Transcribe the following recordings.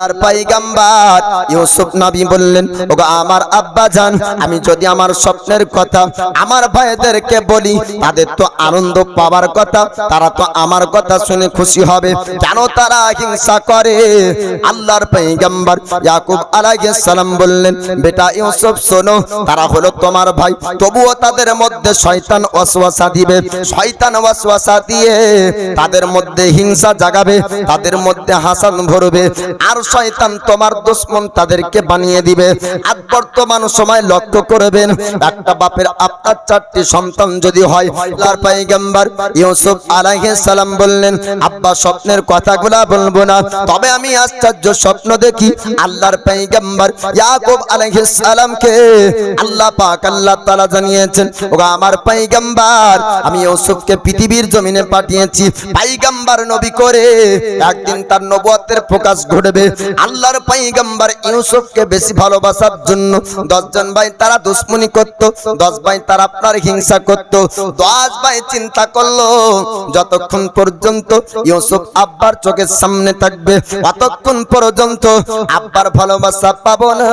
আর পয়গম্বর ইউসুফ নবী বললেন, ওগো আমার আব্বা জান, আমি যদি আমার স্বপ্নের কথা আমার ভাইদেরকে বলি, তাদের তো আনন্দ পাওয়ার কথা, তারা তো আমার কথা শুনে খুশি হবে, কেন তারা হিংসা করে? আল্লাহর পয়গম্বর ইয়াকুব আলাইহিস সালাম বললেন, বেটা ইউসুফ শোনো, তারা হলো তোমার ভাই, তবুও তাদের মধ্যে শয়তান ওয়াসওয়াসা দিবে, শয়তান ওয়াসওয়াসা দিয়ে তাদের মধ্যে হিংসা জাগাবে, তাদের মধ্যে হাসান ভরবে, আর শয়তান তোমার দুশমন তাদেরকে বানিয়ে দিবে। আর বর্তমান সময় লক্ষ্য করবেন, একটা বাপের আপনার 4টি সন্তান যদি হয়, আল্লাহর পয়গম্বর ইউসুফ আলাইহিস সালাম বললেন, আব্বা স্বপ্নের কথাগুলা বলবো না, তবে আমি আশ্চর্য স্বপ্ন দেখি। আল্লাহর পয়গম্বর ইয়াকুব আলাইহিস সালামকে আল্লাহ পাক আল্লাহ তাআলা জানিয়েছেন, ওগো আমার পয়গম্বর, আমি ইউসুফকে পৃথিবীর জমিনে পাঠিয়েছি পয়গম্বর নবী করে, একদিন তার নবুয়তের প্রকাশ ঘটবে। আল্লাহর পয়গম্বর ইউসুফকে বেশি ভালোবাসার জন্য 10 জন ভাই তারা দুশমনি করত, 10 ভাই তারা আপনার হিংসা করত, 10 ভাই চিন্তা করলো যতক্ষণ পর্যন্ত ইউসুফ আব্বার চোখের সামনে থাকবে ততক্ষণ পর্যন্ত আব্বার ভালোবাসা পাবো না।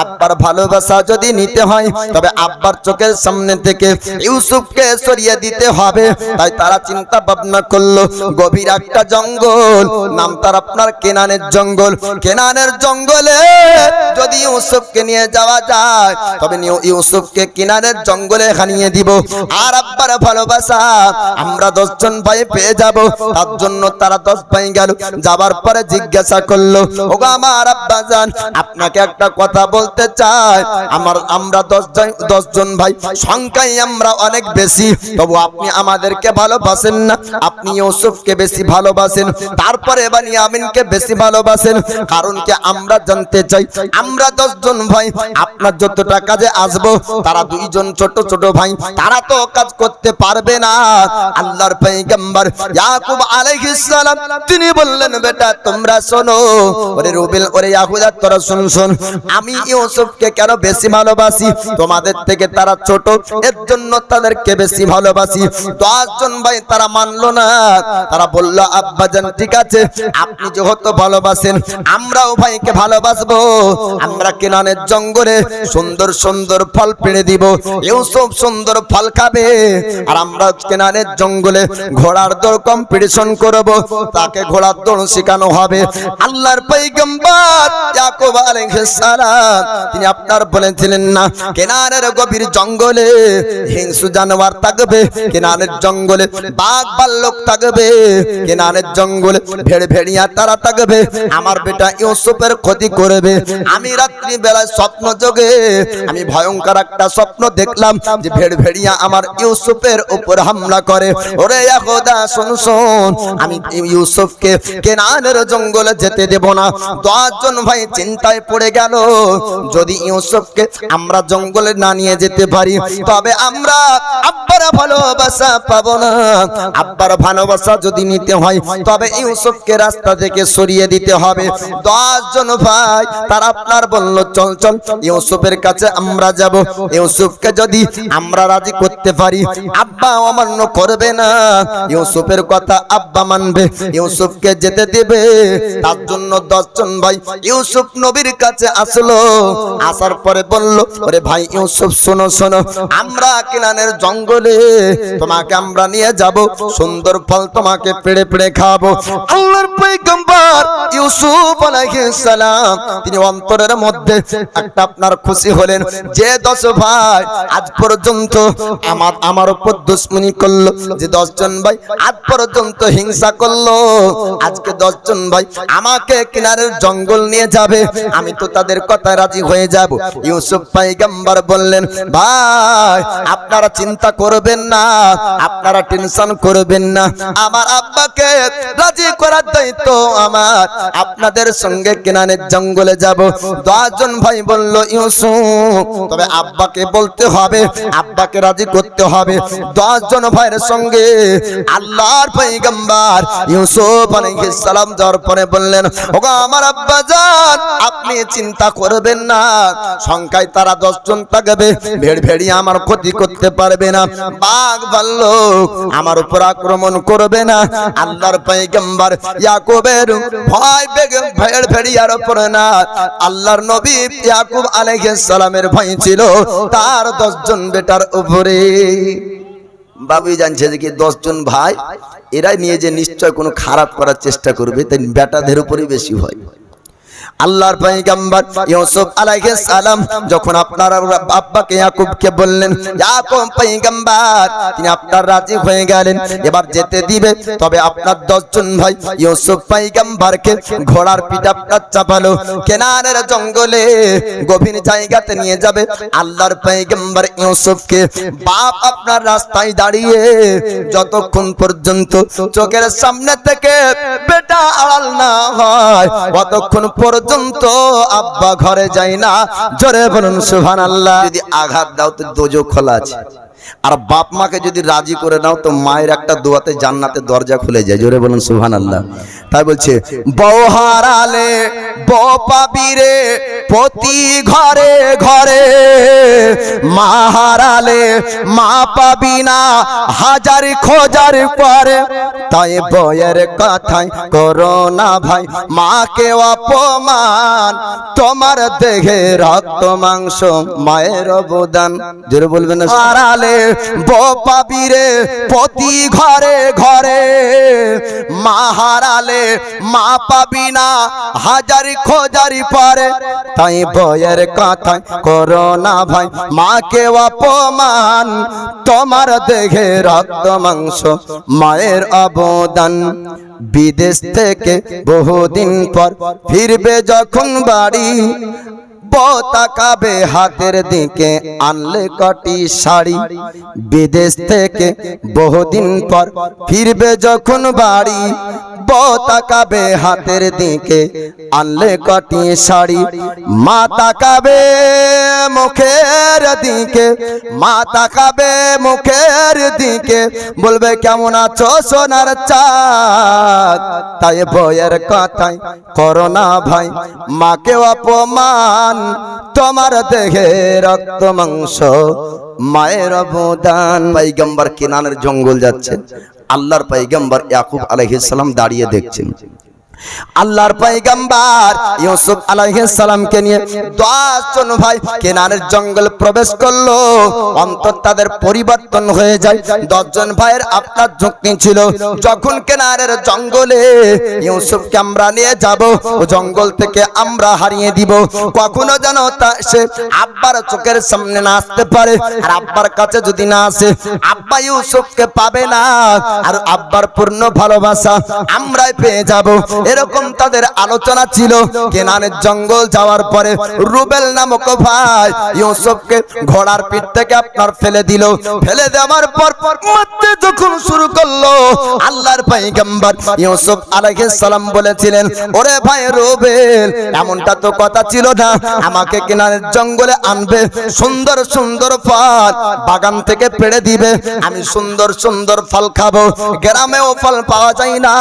আব্বার ভালোবাসা যদি নিতে হয় তবে আব্বার চোখের সামনে থেকে ইউসুফকে সরিয়ে দিতে হবে। তাই তারা চিন্তা ভাবনা করলো, গভীর একটা জঙ্গল, নাম তার আপনার কেনানের জঙ্গল, কেনানের জঙ্গলে যদি ইউসুফকে নিয়ে যাওয়া যায় তবে ইউসুফকে কেনানের জঙ্গলে হারিয়ে দিব, আর আব্বার ভালোবাসা আমরা 10 জন ভাই পেয়ে যাব। তার জন্য তারা 10 ভাই গেল, যাবার পরে জিজ্ঞাসা করলো, ওগো আমার আব্বা জান, আপনাকে একটা কথা বলতে চাই, আমরা 10 জন ভাই, সংখ্যায় আমরা অনেক বেশি, তবু আপনি আমাদেরকে ভালোবাসেন না, আপনি ইউসুফকে বেশি ভালোবাসেন, তারপরে বানিয়ামিনকে বেশি ভালোবাসেন। কারণ কি আমরা জানতে চাই, আমরা 10 জন ভাই, আপনার যতটা কাজে আসবো, তারা 2 জন ছোট ছোট ভাই, তারা তো কাজ করতে পারবে না। আল্লাহর পয়গম্বর ইয়াকুব আলাইহিস সালাম তিনি বললেন, বেটা তোমরা শোনো, ওরে রুবেল, ওরে ইয়াহুদা, তোরা শুন, আমি ইউসুফকে কেন বেশি ভালোবাসি, তোমাদের থেকে তারা ছোট, এর জন্য তাদেরকে বেশি ভালোবাসি। 10 জন ভাই তারা মানলো না, তারা বলল, আব্বা জান ঠিক আছে, আপনি যেহেতু ভালোবাসেন আমরাও ভাইকে ভালোবাসবো, আমরা কেনানের জঙ্গলে সুন্দর সুন্দর ফল পেড়ে দিব, ইউসুফ সুন্দর ফল খাবে, আর আমরা কেনানের জঙ্গলে ঘোড়ার দৌড় কম্পিটিশন করব, তাকে ঘোড়ার দৌড় শেখানো হবে। আল্লাহর পয়গম্বর ইয়াকুব আলাইহিস সালাম তিনি আপনার বলেছিলেন না, কেনানের গভীর জঙ্গলে হিংস্র জানোয়ার থাকবে, কেনানের জঙ্গলে বাঘ ভাল্লুক থাকবে, কেনানের জঙ্গলে ভেড়িয়া তারা থাকবে, আমার বেটা ইউসুফের ক্ষতি করবে। আমি রাত্রি বেলায় স্বপ্ন যোগে আমি ভয়ঙ্কর একটা স্বপ্ন দেখলাম যে ভেড়িয়া আমার ইউসুফের উপর হামলা করে। ওরে ইয়াহুদা শুন, আমি ইউসুফকে কেনানের জঙ্গলে যেতে দেব না। 10 জন ভাই চিন্তায় পড়ে গেল, যদি ইউসুফকে আমরা জঙ্গলে না নিয়ে যেতে পারি তবে আমরা আব্বার ভালোবাসা পাবো না। আব্বার ভালোবাসা যদি নিতে হয় তবে ইউসুফকে রাস্তা থেকে সরিয়ে দিতে হবে। 10 জন ভাই তারা আপনার বলল, চল চল ইউসুফের কাছে আমরা যাব, ইউসুফকে যদি আমরা রাজি করতে পারি আব্বা অমান্য করবে না, ইউসুফের কথা আব্বা মানবে, ইউসুফকে যেতে দেবে। তার জন্য 10 জন ভাই ইউসুফ নবীর কাছে আসলো, আসার পরে বলল, ওরে ভাই ইউসুফ শোনো, আমরা কেনানের জঙ্গলে তোমাকে আমরা নিয়ে যাব, সুন্দর ফল তোমাকে পেড়ে পেড়ে খাবো। আল্লাহর পয়গম্বর ইউসুফ আলাইহিস সালাম তিনি অন্তরের মধ্যে একটা আপনার খুশি হলেন, যে 10 ভাই আজ পর্যন্ত আমার উপর দুশমনি করলো, যে 10 জন ভাই আজ পর্যন্ত হিংসা করলো, আজকে 10 জন ভাই আমাকে কিনারের জঙ্গল নিয়ে যাবে, আমি তো তাদের কথায় রাজি হয়ে যাব। ইউসুফ পয়গম্বর বললেন, ভাই আপনারা চিন্তা করবেন না, আপনারা টেনশন করবেন না, আমার আব্বাকে রাজি করার দায়িত্ব আমার, আপনাদের সঙ্গে কেনানের জঙ্গলে যাব। 10 জন ভাই বলল, ইউসুফ তবে আব্বাকে বলতে হবে, আব্বাকে রাজি করতে হবে। 10 জন ভাইয়ের সঙ্গে আল্লাহর পয়গম্বর ইউসুফ আলাইহিস সালাম যাওয়ার পরে বললেন, ওগো আমার আব্বা জান, আপনি আপনি চিন্তা করবেন না, সংখ্যায় তারা 10 জন থাকবে, ভেড়ভেড়িয়া আমার ক্ষতি করতে পারবে না, বাঘ ভাল্লুক আমার উপর আক্রমণ করবে না। আল্লাহর পয়গম্বর ইয়াকুবের ভয় ভেড়ভেড়িয়ার উপর না, আল্লাহর নবী ইয়াকুব আলাইহিস সালামের ভয় ছিল তার 10 জন বেটার উপরে। বাবুই জানছে যে কি 10 জন ভাই এরাই নিয়ে যে নিশ্চয় কোনো খারাপ করার চেষ্টা করবে, তাই বেটাদের উপরই বেশি ভয়। আল্লাহর পয়গম্বর ইউসুফ আলাইহিস সালাম যখন আপনার আব্বাকে ইয়াকুবকে বললেন, ইয়াকুব পয়গম্বর তিনি আপনার রাজি হয়ে গেলেন, এবার যেতে দিবে, তবে আপনার 10 জন ভাই ইউসুফ পয়গম্বরকে ঘোড়ার পিঠ আপনার চাপালো কেনানের জঙ্গলে গভীর জায়গাতে নিয়ে যাবে। আল্লাহর পয়গম্বর ইউসুফকে বাপ আপনার রাস্তায় দাঁড়িয়ে যতক্ষণ পর্যন্ত চোখের সামনে থেকে বেটা আড়াল না হয় ততক্ষণ পর্যন্ত আব্বা ঘরে যায় না। জোরে বলুন সুবহানাল্লাহ। যদি আঘাত দাও তো দোজখ খোলা আছে, আর বাপ মাকে যদি রাজি করে নাও তো মায়ের একটা দোয়াতে জান্নাতের দরজা খুলে যায়। জোরে বলুন সুবহানাল্লাহ। তাই বলছে বউ হারালে বউ পাবি রে প্রতি ঘরে ঘরে, মা হারালে মা পাবি না হাজার খোঁজার পরে। তাই বউয়ের কথায় করো না ভাই মাকে অপমান, তোমার দেহে রক্ত মাংস মায়ের অবদান। জোরে বলবেন না। হারালে বউ পাবি রে প্রতি ঘরে ঘরে, মা হারালে মা পাবি না হাজার খোঁজারি পরে। তাই বউয়ের কথায় করো না ভাই মাকে অপমান, তোমার দেহে রক্ত মাংস মায়ের অবদান। বিদেশ থেকে বহুদিন পর ফিরবে যখন বাড়ি, বউ তাকাবে হাতের দিকে আনলে কটি শাড়ি। বিদেশ থেকে বহুদিন পর ফিরবে যখন বাড়ি, বউ তাকাবে হাতের দিকে আনলে কটি শাড়ি। মা তাকাবে মুখের দিকে, মা তাকাবে মুখের দিকে, বলবে কেমন আছো সোনার চাঁদ। তাই বউয়ের কথায় করো না ভাই মাকে অপমান, তোমার দেহে রক্ত মাংস মায়ের অবদান। পয়গম্বর কেনানের জঙ্গল যাচ্ছেন, আল্লাহর পয়গম্বর ইয়াকুব আলাইহিস সালাম দাঁড়িয়ে দেখছেন। আল্লাহর পয়গম্বর ইউসুফ আলাইহিস সালামকে নিয়ে 10 জন ভাই কেনানের জঙ্গল প্রবেশ করলো। অন্তর তাদের পরিবর্তন হয়ে যায়। 10 জন ভাইয়ের আপনার ঝুঁকি ছিল যখন কেনানের জঙ্গলে ইউসুফকে আমরা নিয়ে যাব, ও জঙ্গল থেকে আমরা হারিয়ে দিব, কখনো যেন তা সে আব্বার চোখের সামনে না আসতে পারে। আর আব্বার কাছে যদি না আসে আব্বা ইউসুফকে পাবে না, আর আব্বার পূর্ণ ভালোবাসা আমরাই পেয়ে যাব। এরকম তাদের আলোচনা ছিল। কেনানের জঙ্গল যাওয়ার পরে রুবেল নামক ভাই ইউসুফকে ঘোড়ার পিঠ থেকে আপনার ফেলে দিল। ফেলে দেওয়ার পর মারতে যখন শুরু করলো, আল্লাহর পয়গম্বর ইউসুফ আলাইহিস সালাম বলেছিলেন, ওরে ভাই রুবেল এমনটা তো কথা ছিল না, আমাকে কেনানের জঙ্গলে আনবে, সুন্দর সুন্দর ফল বাগান থেকে পেড়ে দিবে, আমি সুন্দর সুন্দর ফল খাবো, গ্রামেও ফল পাওয়া যায় না,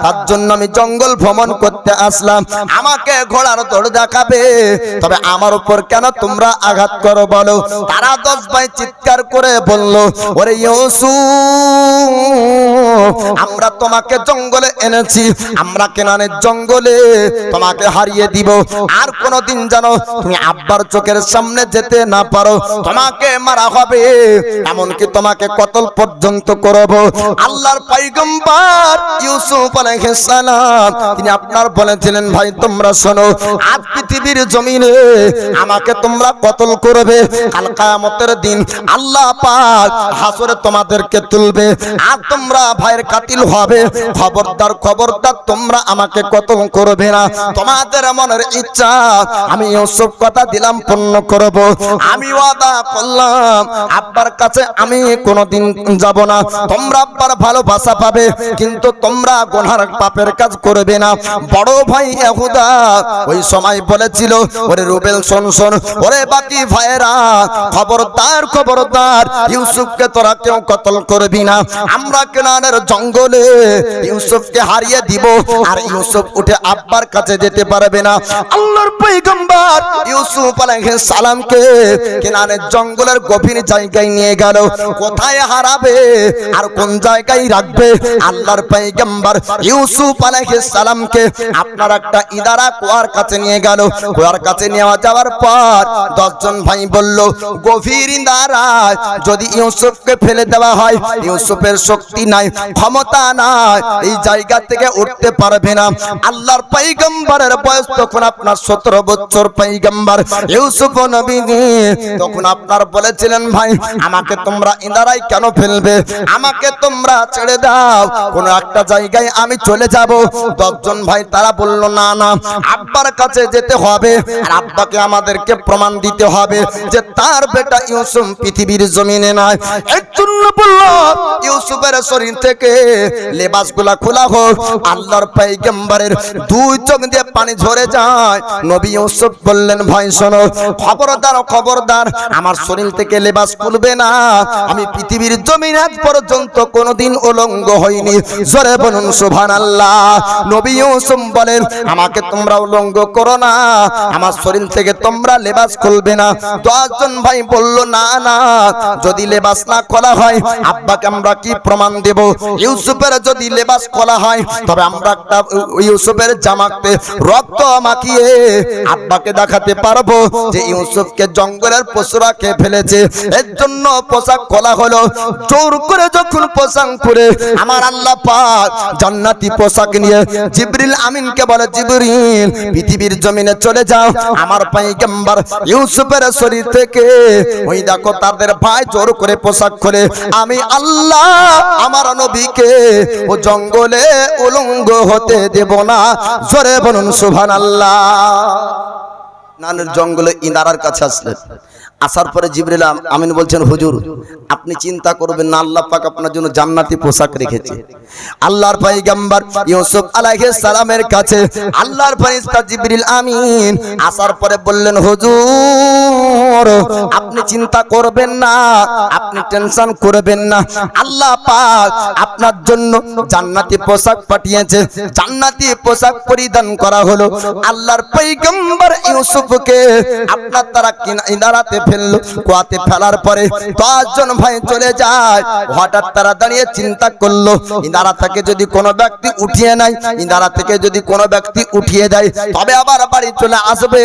তার জন্য আমি জঙ্গল ভ্রমণ করতে আসলাম, আমাকে ঘোড়ার দৌড় দেখাবে, তবে আমার উপর কেন তোমরা আঘাত করো বলো। তারা 10 ভাই চিৎকার করে বলল, ওরে ইউসুফ আমরা তোমাকে জঙ্গলে এনেছি, আমরা কেনানের জঙ্গলে তোমাকে হারিয়ে দিব, আর কোনদিন যেন তুমি আব্বার চোখের সামনে যেতে না পারো, তোমাকে মারা হবে, এমনকি তোমাকে কতল পর্যন্ত করব। আল্লাহর পয়গম্বর ইউসুফ আলাইহিস সালাম তিনি আপনার বলেছিলেন, ভাই তোমরা শোনো, আজ পৃথিবীর জমিনে আমাকে তোমরা কতল করবে, কাল কিয়ামতের দিন আল্লাহ পাক হাসরে তোমাদেরকে তুলবে, আর তোমরা ভাইয়ের কাতিল হবে, খবরদার খবরদার তোমরা আমাকে কতল করবে না, তোমাদের মনের ইচ্ছা আমি ইউসুফ কথা দিলাম পূর্ণ করব, আমি ওয়াদা করলাম আব্বার কাছে আমি কোনোদিন যাব না, তোমরা আব্বার ভালোবাসা পাবে, কিন্তু তোমরা গুনার পাপের কাজ করবে না। বড় ভাই ইহুদা ওই সময় বলে বলেছিল, ওরে রুবেল শোন শোন, ওরে বাকি ভাইরা খবরদার খবরদার, ইউসুফকে তোরা কেউ কতল করবি না। আমরা কেনানের জঙ্গলে ইউসুফকে হারিয়ে দিব, আর ইউসুফ উঠে আব্বার কাছে যেতে পারবে না। আল্লাহর পয়গম্বর ইউসুফ আলাইহিস সালামকে কেনানের জঙ্গলের গভীর জায়গায় নিয়ে গেল। কোথায় হারাবে আর কোন জায়গায় রাখবে? আল্লাহর পয়গম্বর ইউসুফ আলাইহিস সালামকে আপনার একটা ইদারা কুয়ার কাছে নিয়ে গেল। কুয়ার কাছে নিয়ে যাওয়ার পর 10 জন ভাই বলল, গভীর ইদারায় যদি ইউসুফকে ফেলে দেওয়া হয়, ইউসুফের শক্তি নাই, ক্ষমতা নাই, এই জায়গা থেকে উঠতে পারবে না। আল্লাহর পয়গম্বরের বয়স তখন আপনার 17 বছর। পয়গম্বর ইউসুফ নবী তখন আপনার বলেছিলেন, ভাই আমাকে তোমরা ইদারায় কেন ফেলবে? আমাকে তোমরা ছেড়ে দাও, কোন একটা জায়গায় আমি চলে যাব। 10 জন ভাই তারা বলল, না না, আব্বার কাছে যেতে হবে, আর আব্বাকে আমাদেরকে প্রমাণ দিতে হবে যে তার বেটা ইউসুফ পৃথিবীর জমিনে নাই। এর জন্য বলল, ইউসুফের শরীর থেকে লেবাসগুলা খোলা হোক। আল্লাহর পয়গম্বরের 2 চোখ দিয়ে পানি ঝরে যায়। নবী ইউসুফ বললেন, ভাই শোনো, খবরদার খবরদার, আমার শরীর থেকে লেবাস খুলবে না। আমি পৃথিবীর জমিনে আজ পর্যন্ত কোনোদিন উলঙ্গ হইনি। জোরে বলুন সুবহানাল্লাহ। নবী ইউসুফ বলেন, আমাকে তোমরা উলঙ্গ করো না, আমার শরীর থেকে তোমরা লেবাস খুলবে না। 10 জন ভাই বলল, না না, যদি লেবাস না খোলা হয় আব্বাকে আমরা কি প্রমাণ দেব? ইউসুফের যদি লেবাস খোলা হয় তবে আমরা একটা ইউসুফের জামাতে রক্ত মাখিয়ে আব্বাকে দেখাতে পারবো যে ইউসুফকে জঙ্গলের পশুরা খেয়ে ফেলেছে। এর জন্য পোশাক খোলা হলো। জোর করে যখন পোশাক পরে আমার আল্লাহ পাক জান্নাতি পোশাক নিয়ে জিবরিল আমিনকে বলে, জিবরিল পৃথিবীর জমিনে চলে যাও, আমার পয়গম্বর ইউসুফের শরীর থেকে ওই দেখো তাদের ভাই জোর করে পোশাক খুলে আমি আল্লাহ আমার নবীকে ও জঙ্গলে উলঙ্গ হতে দেব না। জোরে বলুন সুবহানাল্লাহ। নানের জঙ্গলে ইনারার কাছে আসলেন। আসার পরে জিবরিল আমিন বলছেন, হুজুর আপনি চিন্তা করবেন না, আল্লাহ পাক আপনার জন্য জান্নাতি পোশাক রেখেছে। আল্লাহর পয়গম্বর ইউসুফ আলাইহিস সালামের কাছে আল্লাহর ফেরেশতা জিবরিল আমিন আসার পরে বললেন, হুজুর আপনি চিন্তা করবেন না, আপনি টেনশন করবেন না, আল্লাহ পাক আপনার জন্য জান্নাতি পোশাক পাঠিয়েছে। জান্নাতি পোশাক পরিধান করা হলো। আল্লাহর পয়গম্বর ইউসুফকে আপনার তারা ইনারাতে ফেললো। কুয়াতে ফেলার পরে 10 জন ভাই চলে যায়। হঠাৎ তারা দাঁড়িয়ে চিন্তা করলো, ইনারা থেকে যদি কোনো ব্যক্তি উঠিয়ে নেয়, ইনারা থেকে যদি কোনো ব্যক্তি উঠিয়ে দেয় তবে আবার বাড়ি চলে আসবে।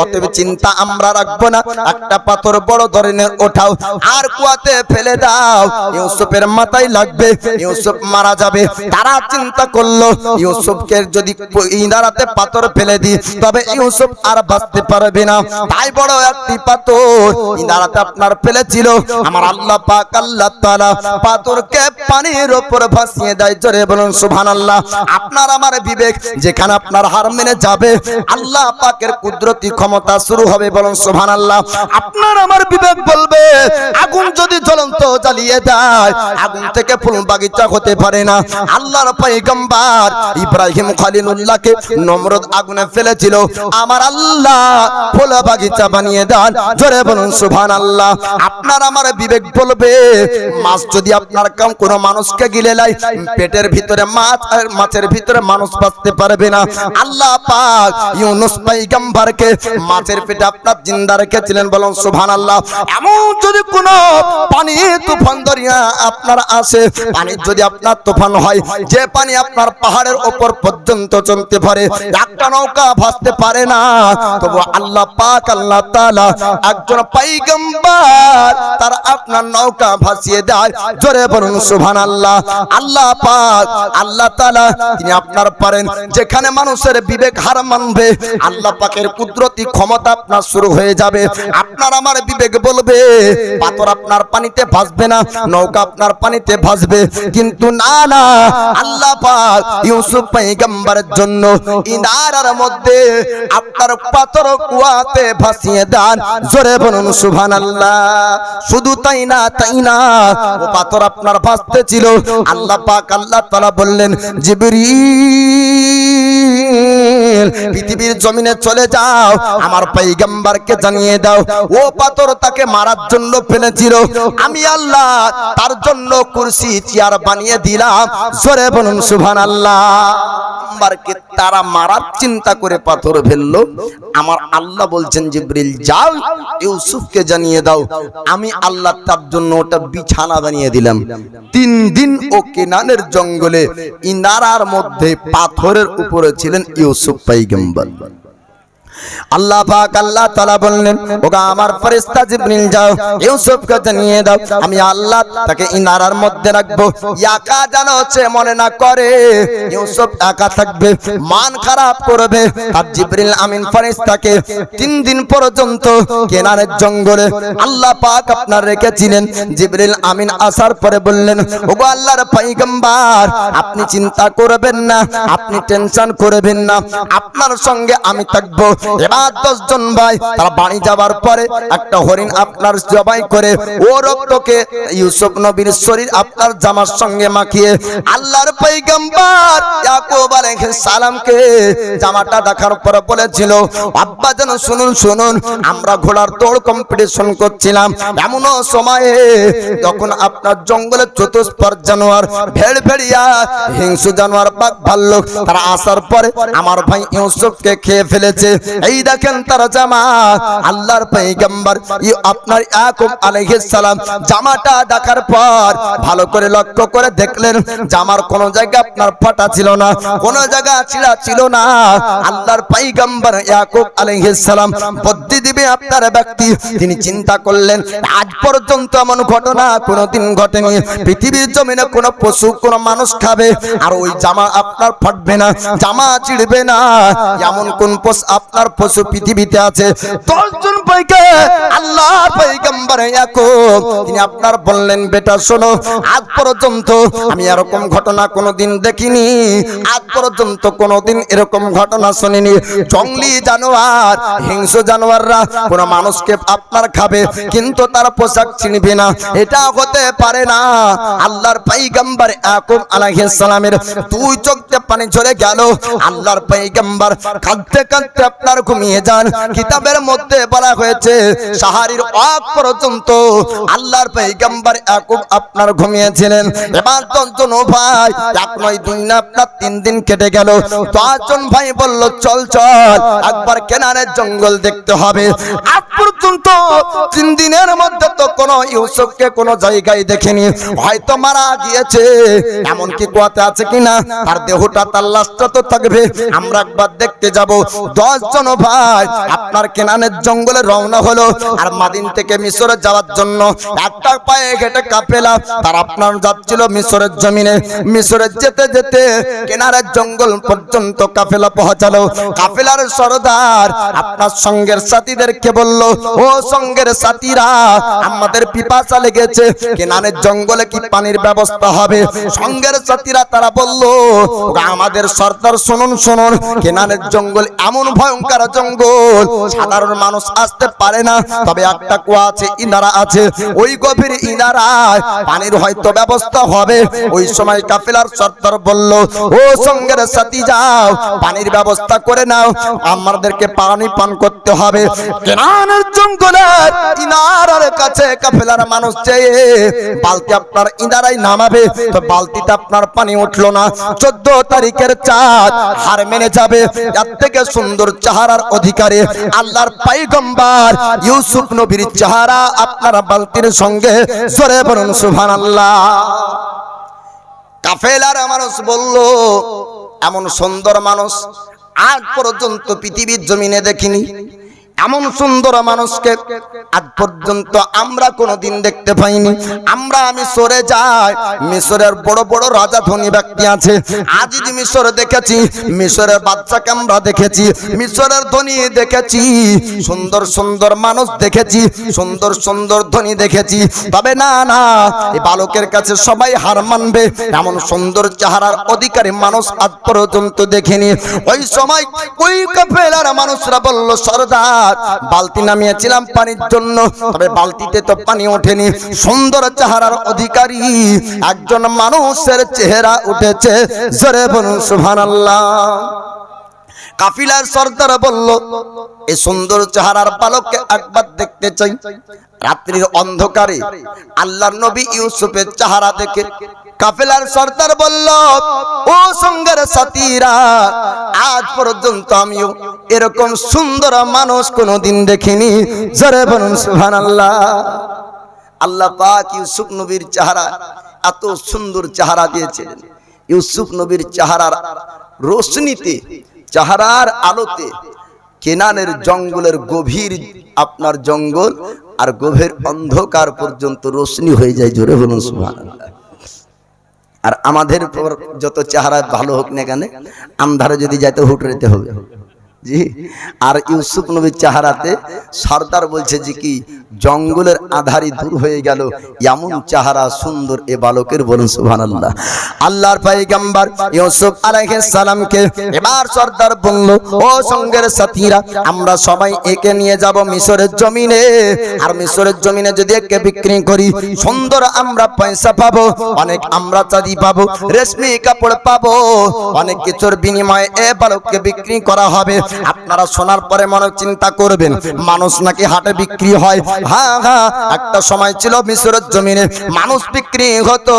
অতএব চিন্তা আমরা রাখবো না, একটা পাথর বড় ধরনের ওঠাও আর কুয়াতে ফেলে দাও, ইউসুফের মাথায় লাগবে, ইউসুফ মারা যাবে। তারা চিন্তা করলো, ইউসুফকে যদি ইনারাতে পাথর ফেলে দিই তবে ইউসুফ আর বাঁচতে পারবে না। তাই বড় একটি পাথর ইনারাতে আপনার ফেলেছিল। আমার আল্লাহ পাক আল্লাহ তাআলা পাথরকে পানির উপর ভাসিয়ে দেয়। জোরে বলুন সুবহানাল্লাহ। আপনার আমার বিবেক যেখানে আপনার হার মেনে যাবে, আল্লাহ পাকের কুদরতি ক্ষমতা শুরু হবে। বলুন সুবহানাল্লাহ। আপনার আমার বিবেক বলবে, আগুন যদি জ্বলন্ত জ্বালিয়ে দেয় আগুন থেকে ফুল বাগিচা হতে পারে না। আল্লাহর পয়গম্বর ইব্রাহিম খলিলুল্লাহকে নমরুদ আগুনে ফেলেছিল, আমার আল্লাহ ফুল বাগিচা বানিয়ে দেন। জোরে বলুন সুবহানাল্লাহ। আপনার আমার বিবেক বলবে, মাছ যদি আপনার কোন মানুষকে গিলে লাই, পেটের ভিতরে মাছ আর মাছের ভিতরে মানুষ বাঁচতে পারবে না। আল্লাহ পাক ইউনূস পয়গম্বরকে মাছের পেটে আপনার জিন্দা রেখেছিলেন। বলুন সুবহানাল্লাহ। এমন যদি কোন পানি তুফান দরিয়া আপনার আসে, পানি যদি আপনার তুফান হয়, যে পানি আপনার পাহাড়ের উপর পর্যন্ত চলতে পারে, একটা নৌকা ভাসতে পারে না, তবু আল্লাহ পাক আল্লাহ তাআলা একজন পয়গম্বর তার আপনার নৌকা ভাসিয়ে দেয়। জোরে বলুন সুবহানাল্লাহ। আল্লাহ পাক আল্লাহ তাআলা তিনি আপনার পারেন, যেখানে মানুষের বিবেক হার মানবে আল্লাহ পাকের কুদরতি ক্ষমতা আপনার শুরু হয়ে যাবে। আপনার আমার বিবেক বলবে, পাথর আপনার পানিতে ভাসবে না, নৌকা আপনার পানিতে ভাসবে, কিন্তু না না, আল্লাহ পাক ইউসুফ পয়গম্বরের জন্য ইনারার মধ্যে আপনার পাথর কুয়াতে ভাসিয়ে দেন। জোরে বলুন সুবহানাল্লাহ। শুধু তাই না ও পাথর আপনার ভাসতে ছিল। আল্লাহ পাক আল্লাহ তাআলা বললেন, জিবরিল জিবরিল পৃথিবীর জমিনে চলে যাও, আমার পয়গম্বরকে জানিয়ে দাও ও পাথর তাকে মারার জন্য ফেলেছিল, আমি আল্লাহ তার জন্য কুরসি চেয়ার বানিয়ে দিলাম। জোরে বলুন সুবহানাল্লাহ। পয়গম্বরকে তারা মারার চিন্তা করে পাথর ফেললো, আমার আল্লাহ বলছেন জিবরিল যাও ইউসুফকে জানিয়ে দাও আমি আল্লাহ তার জন্য ওটা বিছানা বানিয়ে দিলাম। 3 দিন ও কেনানের জঙ্গলে ইনারার মধ্যে পাথরের উপরে ছিলেন ইউসুফ পয়গম্বর। আল্লাহ পাক আল্লাহ তাআলা বললেন ওগো আমার ফেরেশতা জিবরিল যাও ইউসুফকে জানিয়ে দাও আমি আল্লাহ তাকে ইনারার মধ্যে রাখবো, একা যেন সে মনে না করে ইউসুফ একা থাকবে, মান খারাপ করবে। আর জিবরিল আমিন ফেরেশতাকে 3 দিন পর্যন্ত কেনানের জঙ্গলে আল্লাহ পাক আপনার রেখেছিলেন। জিবরিল আমিন আসার পরে বললেন ওগো আল্লাহর পয়গম্বর আপনি চিন্তা করবেন না, আপনি টেনশন করবেন না, আপনার সঙ্গে আমি থাকবো। এবার 10 জন ভাই তারা বাড়ি যাবার পরে একটা হরিণ আপনার জবাই করে ও রক্তকে ইউসুফ নবীর শরীর আপনার জামার সঙ্গে মাখিয়ে আল্লাহর পয়গম্বর ইয়াকুব আলাইহিস সালামকে জামাটা দেখার পরে বলেছিল আব্বা জান শুনুন শুনুন, আমরা ঘোড়ার দৌড় কম্পিটিশন করছিলাম, এমন সময়ে যখন আপনার জঙ্গলে চতুষ্পদ জানোয়ার ভেড় ভেড়িয়া হিংস্র জানোয়ার বাঘ ভাল্লুক তারা আসার পরে আমার ভাই ইউসুফকে খেয়ে ফেলেছে। এই দেখেন তার জামা, আল্লাহর পয়গম্বর আপনার ইয়াকুব আলাইহিস সালাম জামাটা দেখার পর ভালো করে লক্ষ্য করে দেখলেন জামার কোন জায়গা আপনার ফাটা ছিল না, কোন জায়গা ছিঁড়া ছিল না। আল্লাহর পয়গম্বর ইয়াকুব আলাইহিস সালাম বুদ্ধি দিবে আপনার ব্যক্তি, তিনি চিন্তা করলেন আজ পর্যন্ত এমন ঘটনা কোনোদিন ঘটেনি, পৃথিবীর জমিনে কোন পশু কোন মানুষ খাবে আর ওই জামা আপনার ফাটবে না, জামা ছিঁড়বে না, এমন কোন পশু আপনার পশু পৃথিবীতে আছে? 10 জন ভাইকে আল্লাহর পয়গম্বর ইয়াকুব তিনি আপনার বললেন বেটা শোনো, আজ পর্যন্ত আমি এরকম ঘটনা কোনোদিন দেখিনি, আজ পর্যন্ত কোনোদিন এরকম ঘটনা শুনিনি। জঙ্গলি জানোয়ার হিংস্র জানোয়াররা কোন মানুষকে আপনার খাবে কিন্তু তার পোশাক ছিঁড়বে না, এটা হতে পারে না। আল্লাহর পয়গম্বর ইয়াকুব আলাইহিস সালামের 2 চোখ দিয়ে পানি ঝরে গেল। আল্লাহর পয়গম্বর কাঁদতে কাঁদতে আপনার ঘুমিয়ে যান। কিতাবের মধ্যে বলা হয়েছে সাহারির ওয়াক পর্যন্ত আল্লাহর পয়গম্বর ইয়াকুব আপনার ঘুমিয়েছিলেন। এবার 10 জন ভাই 1 নয় 2 না আপনার 3 দিন কেটে গেল। 10 জন ভাই বলল চল চল একবার কেনানের জঙ্গল দেখতে হবে। আজ পর্যন্ত 3 দিনের মধ্যে তো কোনো ইউসুফকে কোনো জায়গায় দেখেনি, হয়তো মারা গিয়েছে, এমন কি কথা আছে কিনা, তার দেহটা তার লাশটা তো থাকবে, আমরা একবার দেখতে যাব। 10 জন ভাই আপনার কেনানের জঙ্গলে রওনা হলো। আর মাদিন থেকে মিশরে যাওয়ার জন্য একটা পায়ে হেঁটে কাফেলা তার আপনার যাচ্ছিল মিশরের জমিনে। মিশরে যেতে যেতে কেনারের জঙ্গল পর্যন্ত কাফেলা পৌঁছালো। কাফেলার সরদার আপনার সঙ্গের সাথীদেরকে বলল ও সঙ্গের সাথীরা আমাদের পিপাসা লেগেছে, কেনানের জঙ্গলে কি পানির ব্যবস্থা হবে? সঙ্গের সাথীরা তারা বলল আমাদের সর্দার শুনুন শুনুন, কেনানের জঙ্গল এমন ভয়ঙ্কর জঙ্গল সাধারণ মানুষ আসতে পারে না, তবে একটা কুয়া আছে, ইনারা আছে, ওই গভীর ইনারায় পানির হয়তো ব্যবস্থা হবে। ওই সময় কাফেলার সর্দার বলল ও সঙ্গের সাথী যাও পানির ব্যবস্থা করে নাও, আমাদেরকে পানি পান করতে হবে। কেনানের জঙ্গলের ইনারার কাছে কাফেলার মানুষ চেয়ে বালতি আপনার ইনারায় নামাবে, তো বালতিতে আপনার পানি উঠলো না। 14 তারিখের চাঁদ হার মেনে যাবে। এর থেকে সুন্দর চেহারার অধিকারী আল্লাহর পয়গম্বর ইউসুফ নবীর চেহারা আপনার বালতির সঙ্গে। জোরে বলুন সুবহানাল্লাহ। কাফেলার মানুষ বলল এমন সুন্দর মানুষ আজ পর্যন্ত পৃথিবীর জমিনে দেখিনি, এমন সুন্দর মানুষকে আজ পর্যন্ত আমরা কোনোদিন দেখতে পাইনি। আমরা মিশরে যাই, মিশরের বড় বড় রাজা ধনী ব্যক্তি আছে, আজ মিশরে দেখেছি, মিশরের বাচ্চাকে আমরা দেখেছি, মিশরের ধনী দেখেছি, সুন্দর সুন্দর মানুষ দেখেছি, সুন্দর সুন্দর ধনী দেখেছি, তবে না না এই বালকের কাছে সবাই হার মানবে এমন সুন্দর চেহারার অধিকারী মানুষ আজ পর্যন্ত দেখিনি। ওই সময় ওই কাফেলার মানুষরা বলল সরদার বালতি নামিয়েছিলাম পানির জন্য, তবে বালতিতে তো পানি ওঠেনি, সুন্দর চেহারার অধিকারী একজন মানুষের চেহারা উঠেছে। জোরে বলুন সুবহানাল্লাহ। কাফিলার সর্দার বলল, এই সুন্দর চেহারার বালককে একবার দেখতে চাই। রাত্রির অন্ধকারে আল্লাহর নবী ইউসুফের চেহারা দেখে কাফেলার সর্দার বলল, ও সঙ্গের সাথীরা, আজ পর্যন্ত আমিও এরকম সুন্দর মানুষ কোনোদিন দেখিনি। জোরে বলুন সুবহানাল্লাহ। আল্লাহ পাক ইউসুফ নবীর চেহারা এত সুন্দর চেহারা দিয়েছিলেন। ইউসুফ নবীর চেহারার রোশনীতে, চেহারার আলোতে কেনানের জঙ্গলের গভীর আপনার জঙ্গল আর গভীর অন্ধকার পর্যন্ত রোশনী হয়ে যায়। জোরে বলুন সুবহানাল্লাহ। আর আমাদের যত চেহারা ভালো হোক না কেন, আন্ধারে যদি যাইতে হুটরেতে হবে। জি। আর ইউসুফ নবীর চেহারাতে সর্দার বলছে যে কি জঙ্গলের আধারি দূর হয়ে গেল, এমন চেহারা সুন্দর এ বালকের। বলুন সুবহানাল্লাহ। আল্লাহর পয়গম্বর ইউসুফ আলাইহিস সালামকে এবার সর্দার বলল, ও সঙ্গের সাথীরা, আমরা সবাই একে নিয়ে যাব মিশরের জমিনে। আর মিশরের জমিনে যদি একে বিক্রি করি, সুন্দর আমরা পয়সা পাবো, অনেক আমরা চাঁদি পাবো, রেশমি কাপড় পাবো, অনেক কিছুর বিনিময়ে এ বালককে বিক্রি করা হবে। আপনারা শোনার পরে মনে চিন্তা করবেন, মানুষ নাকি হাটে বিক্রি হয়? হ্যাঁ হ্যাঁ, একটা সময় ছিল মিশরের জমিনে মানুষ বিক্রি হতো।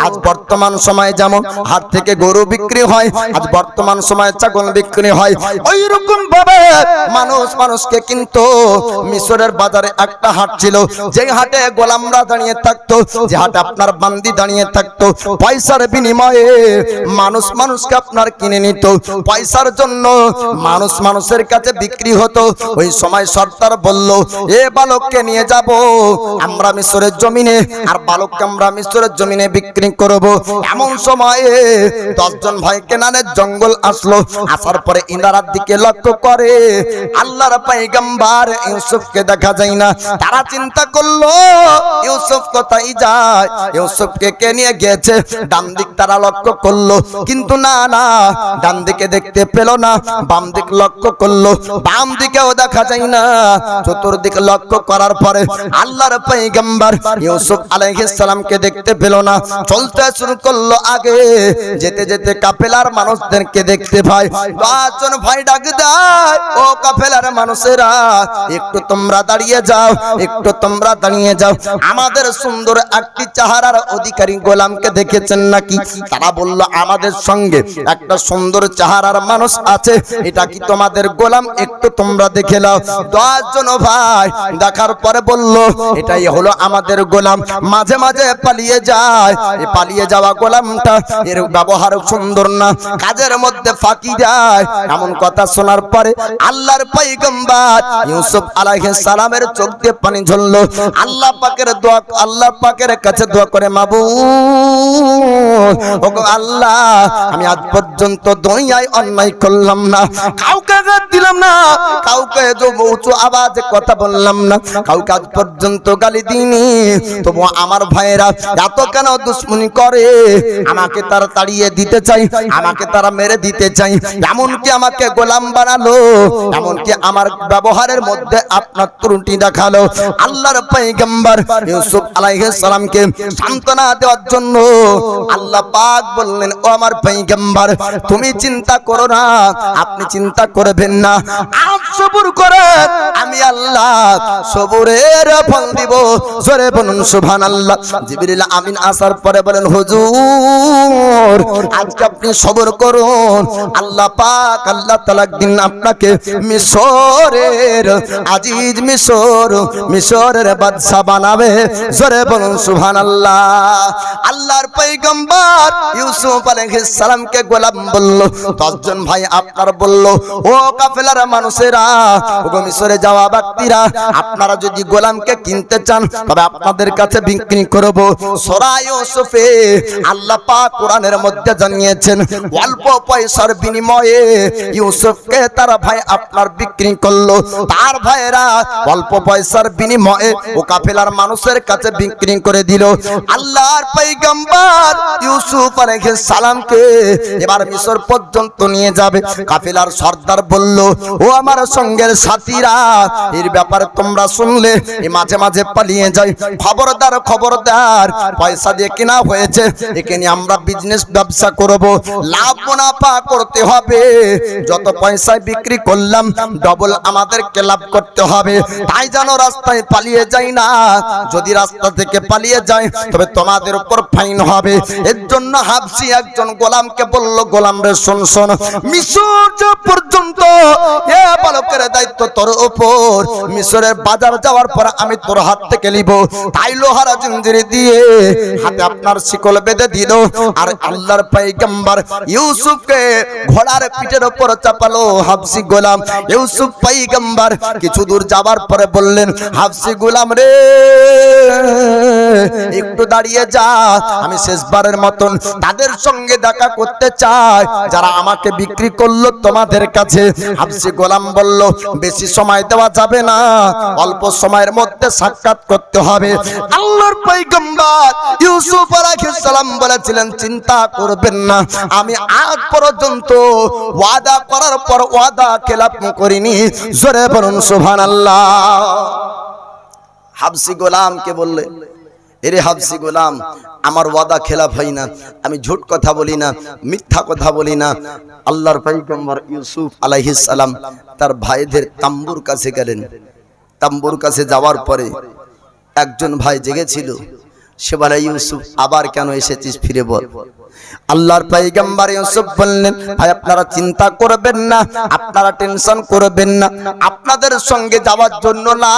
আজ বর্তমান সময়ে যেমন হাট থেকে গরু বিক্রি হয়, আজ বর্তমান সময়ে ছাগল বিক্রি হয়, ওই রকম ভাবে মানুষ মানুষকে কিনতো। মিশরের বাজারে একটা হাট ছিল, যে হাটে গোলামরা দাঁড়িয়ে থাকতো, যে হাটে আপনার বান্দি দাঁড়িয়ে থাকতো। পয়সার বিনিময়ে মানুষ মানুষকে আপনার কিনে নিত, পয়সার জন্য মানুষ মানুষের কাছে বিক্রি হতো। ওই সময় সর্দার বলল, এ বালককে নিয়ে যাব আমরা মিশরের জমিনে, আর বালককে আমরা মিশরের জমিনে বিক্রি করব। এমন সময়ে 10 জন ভাই কেনানের জঙ্গল আসলো। আসার পরে ইনারার দিকে লক্ষ্য করে আল্লাহর পয়গম্বর ইউসুফকে দেখা যায় না। তারা চিন্তা করলো ইউসুফ কোথায় যায়, ইউসুফকে কে নিয়ে গেছে। ডান দিক তারা লক্ষ্য করলো, কিন্তু না না, ডান দিকে দেখতে পেল না। বাম দিক লক্ষ্য করলো, বাম দিকেও দেখা যায় না। চতুর্দিকে লক্ষ্য করার পরে আল্লাহর পয়গম্বর ইউসুফ আলাইহিস সালামকে দেখতে পেল না। চলতে শুরু করলো আগে, যেতে যেতে কাফেলার মানুষদেরকে দেখতে পায়। 5 জন ভাই ডাক দেয়, ও কাফেলার মানুষেরা, একটু তোমরা দাঁড়িয়ে যাও, একটু তোমরা দাঁড়িয়ে যাও। আমাদের সুন্দর একটি চেহারার অধিকারী গোলামকে দেখেছেন নাকি? তারা বলল, আমাদের সঙ্গে একটা সুন্দর চেহারার মানুষ আছে, এটা কি তোমাদের গোলাম? একটু তোমরা দেখে নাও। 10 জন ভাই দেখার পরে বলল, এটাই হলো আমাদের গোলাম, মাঝে মাঝে পালিয়ে যায়। এই পালিয়ে যাওয়া গোলামটা এর ব্যবহার সুন্দর না, কাজের মধ্যে ফাঁকি দেয়। এমন কথা শোনার পরে আল্লাহর পয়গম্বর ইউসুফ আলাইহিস সালামের চোখ দিয়ে পানি ঝরলো। আল্লাহ পাকের দোয়া, আল্লাহ পাকের কাছে দোয়া করে, মাবুদ, ওগো আল্লাহ, আমি আজ পর্যন্ত দুনিয়ায় অন্যায় করলাম না, কাউকে গাল দিলাম না, কাউকে উঁচু আওয়াজে কথা বললাম না, কাউকে আজ পর্যন্ত গালি দিইনি। তবু আমার ভাইয়েরা এত কেন দুশ্মনী করে? আমাকে তারা তাড়িয়ে দিতে চাই, আমাকে তারা মেরে দিতে চাই, এমনকি আমাকে গোলাম বানালো, এমনকি আমার ব্যবহারের মধ্যে আপনার ত্রুটি দেখালো। আল্লাহর পয়গম্বর ইউসুফ আলাইহিস সালামকে সান্ত্বনা দেওয়ার জন্য আল্লাহ পাক বললেন, ও আমার পয়গম্বর, তুমি চিন্তা করো না, আপনি চিন্তা করবেন না, আজ সবুর করে আমি আল্লাহ সবুরের ফল দিব। জোরে বলুন সুবহানাল্লাহ। জিবরিল আমিন আসার পরে বলেন, হুজুর, আজকে আপনি সবর করুন, আল্লাহ পাক আল্লাহ তাআলা একদিন আপনাকে মিশরের আজিজ, মিশরের বাদশা বানাবে। জোরে বলুন সুবহানাল্লাহ। আল্লাহর পয়গম্বর ইউসুফ আলাইহিস সালামকে গোলাম বলল। 10 জন ভাই আপনার বলল, ও কাফেলার মানুষেরা, ও মিশরে যাওয়া ব্যক্তিরা, আপনারা যদি গোলামকে কিনতে চান তবে আপনাদের কাছে বিক্রি করব। সূরা ইউসুফে আল্লাহ পাক কোরআনের মধ্যে জানিয়েছেন, অল্প পয়সার বিনিময়ে ইউসুফকে তার ভাই আপনার বিক্রি করলো। তার ভাইরা অল্প পয়সার বিনিময়ে ও কাফেলার মানুষের কাছে বিক্রি করে দিল। আল্লাহর পয়গম্বর ইউসুফ আলাইহিস সালামকে এবার মিশর পর্যন্ত নিয়ে যাবে। কাফেলার সর্দার বলল, ও আমার সঙ্গের সাথীরা এর ব্যাপারে তোমরা শুনলে এই মাঝে মাঝে পালিয়ে যায়। খবরদার খবরদার, পয়সা দিয়ে কেনা হয়েছে, একে নিয়ে আমরা বিজনেস ব্যবসা করব, লাভ মুনাফা করতে হবে। যত পয়সায় বিক্রি করলাম ডবল আমাদেরকে লাভ করতে হবে। তাই যেন রাস্তায় পালিয়ে যায় না। যদি রাস্তা থেকে পালিয়ে যায় তবে তোমাদের উপর ফাইন হবে। এর জন্য হাবশী একজন গোলামকে বলল, গোলাম রে শোন শোন, মিশর যে পর্যন্ত এ বালকের দায়িত্ব তোর উপর, মিশরের বাজার যাওয়ার পর আমি তোর হাত থেকে নিব। তাই লোহার জিঞ্জির দিয়ে হাতে আপনার শিকল বেঁধে দিল। আর আল্লাহর পয়গম্বর ইউসুফকে ঘোড়ার পিঠের উপর চাপালো হাবশী গোলাম। ইউসুফ পয়গম্বর কিছু দূর যাবার পরে বললেন, হাবশী গোলাম রে একটু দাঁড়িয়ে যা, আমি শেষবারের মতন তাদের সঙ্গে দেখা করতে চাই যারা আমাকে বিক্রি করলো তোমাদের কাছে। হাবশী গোলাম বলল, বেশি সময় দেওয়া যাবে না, অল্প সময়ের মধ্যে সাক্ষাৎ করতে হবে। আল্লাহর পয়গম্বর ইউসুফ আলাইহিস সালাম বলেছিলেন, চিন্তা করবেন না, আমি আজ পর্যন্ত ওয়াদা করার পর ওয়াদা খেলাপ করিনি। জোরে বলুন সুবহানাল্লাহ। হাবশী গোলামকে বললে, এরে হাবশী গোলাম, আমার ওয়াদা খেলাফ হয় না, আমি ঝুট কথা বলি না, মিথ্যা কথা বলি না। আল্লাহর পয়গম্বর ইউসুফ আলাইহিস সালাম তার ভাইদের তাম্বুর কাছে গেলেন। তাম্বুর কাছে যাওয়ার পরে একজন ভাই জেগেছিল, সে বলে, ইউসুফ আবার কেন এসেছিস, ফিরে বল। আল্লাহর পয়গম্বর ইউসুফ বললেন, ভাই আপনারা চিন্তা করবেন না, আপনারা টেনশন করবেন না, আপনাদের সঙ্গে যাওয়ার জন্য না,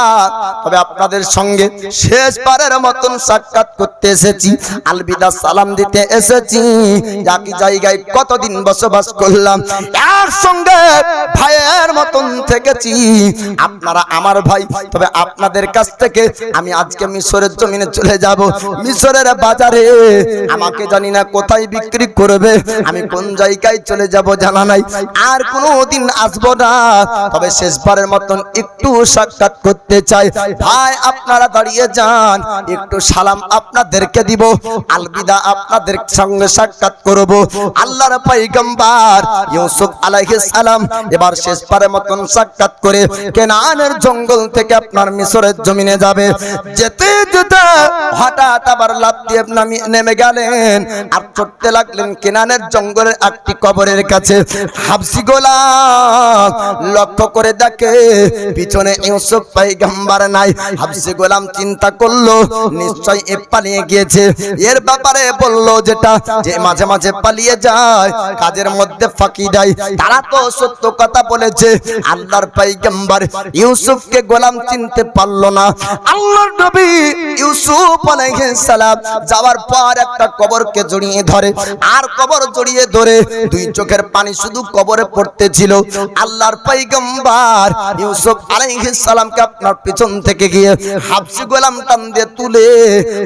তবে আপনাদের সঙ্গে শেষবারের মতন সাক্ষাৎ করতে এসেছি, আলবিদা সালাম দিতে এসেছি। একই জায়গায় কতদিন বসবাস করলাম, একসঙ্গে ভাইয়ের মতন থেকেছি, আপনারা আমার ভাই, তবে আপনাদের কাছ থেকে আমি আজকে মিশরের জমিনে চলে যাব। মিশরের বাজারে আমাকে জানি না কোথায় বিক্রি করবে, আমি কোন জায়গায় চলে যাব জানা নাই, আর কোনোদিন আসবো না, তবে শেষবারের মতন একটু সাক্ষাৎ করতে চাই। ভাই আপনারা দাঁড়িয়ে যান, একটু সালাম আপনাদেরকে দিব, আলবিদা আপনাদের সঙ্গে সাক্ষাৎ করব। আল্লাহর পয়গম্বর ইউসুফ আলাইহিস সালাম এবার শেষবারের মতন সাক্ষাৎ করে কেনানের জঙ্গল থেকে আপনার মিশরের জমিনে যাবে। যেতে যেতে হঠাৎ আবার লাফ দিয়ে নেমে গেলেন আর চড়তে লাগলেন কেনানের জঙ্গলের একটি কবরের কাছে। হাবশী গোলাম লক্ষ্য করে দেখে পিছনে ইউসুফ পয়গম্বর নাই। হাবশী গোলাম চিন্তা করলো নিশ্চয় এ পালিয়ে গিয়েছে। এর ব্যাপারে বলল যেটা, যে মাঝে মাঝে পালিয়ে যায়, কাজের মধ্যে ফাঁকি দেয়, তারা তো সত্য কথা বলেছে। আল্লাহর পয়গম্বর ইউসুফকে গোলাম চিনতে পারলো না। আল্লাহর নবী ইউসুফ আলাইহিস সালাম যাওয়ার পর একটা কবরকে জড়িয়ে ধরে, আর কবর জড়িয়ে ধরে দুই চোখের পানি শুধু কবরে পড়তেছিল। আল্লাহর পয়গম্বর ইউসুফ আলাইহিস সালামকে আপনার পিছন থেকে গিয়ে হাবশী গোলাম টান দিয়ে তুলে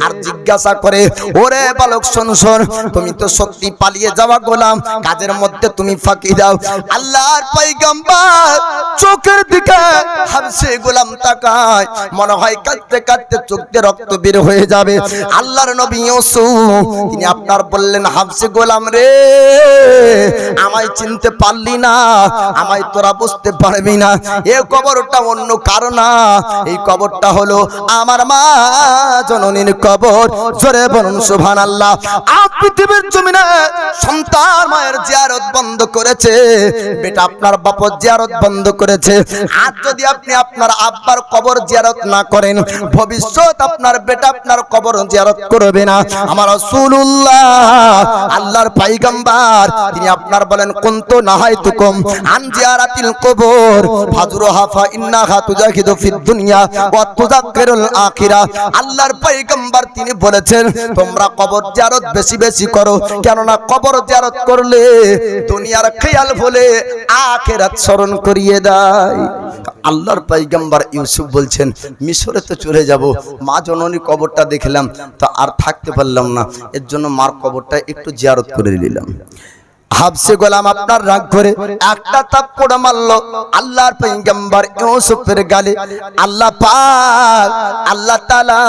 আর জিজ্ঞাসা করে, ওরে বালক শোন শোন, তুমি তো সত্যি পালিয়ে যাওয়া গোলাম, কাজের মধ্যে তুমি ফাঁকি দাও। আল্লাহর পয়গম্বর চোখের দিকে হাবশী গোলাম তাকায়, মনে হয় কাঁদতে কাঁদতে চোখ দিয়ে রক্ত বের হয়ে যাবে। আল্লাহর নবী ইউসুফ তিনি আপনার বললেন, হাবশী গোলাম রে, আমায় চিনতে পারলি না, আমায় তোরা বুঝতে পারবি না, এই কবরটা অন্য কারো না, এই কবরটা হলো আমার মা জননীর কবর। জোরে বলুন সুবহানাল্লাহ। আজ পৃথিবীর জমিনে সন্তান মায়ের জিয়ারত বন্ধ করেছে, বেটা আপনার বাপের জিয়ারত বন্ধ করেছে। আজ যদি আপনি আপনার আব্বার কবর জিয়ারত না করেন, ভবিষ্যৎ আপনার বেটা আপনার কবর জিয়ারত করবে না। আমার রাসূলুল্লাহ আল্লাহর পয়গম্বর তিনি আপনার বলেন, কুনতু নাহাইতুকুম আন জিয়ারাতিল কবর ফাজরুহা ফা ইন্নাহা তুজাহিদু ফিদ দুনিয়া ওয়া তুযাক্কিরুল আখিরাহ। আল্লাহর পয়গম্বর তিনি বলেছেন, তোমরা কবর জিয়ারত বেশি বেশি করো, কেননা কবর জিয়ারত করলে দুনিয়ার খেয়াল ভুলে আখিরাত স্মরণ করিয়ে দেয়। আল্লাহর পয়গম্বর ইউসুফ বলছেন, মিশরে তো চলে যাব, মা জননীর কবরটা দেখলাম তো আর থাকতে পারলাম না, এর জন্য মার কবরটা একটু জিয়ারত করে নিলাম। হাবসে গোলাম আপনার রাগ করে একটা থাপ্পড় মারলো আল্লাহর পয়গম্বর ইউসুফের গালে। আল্লাহ পাক আল্লাহ তাআলা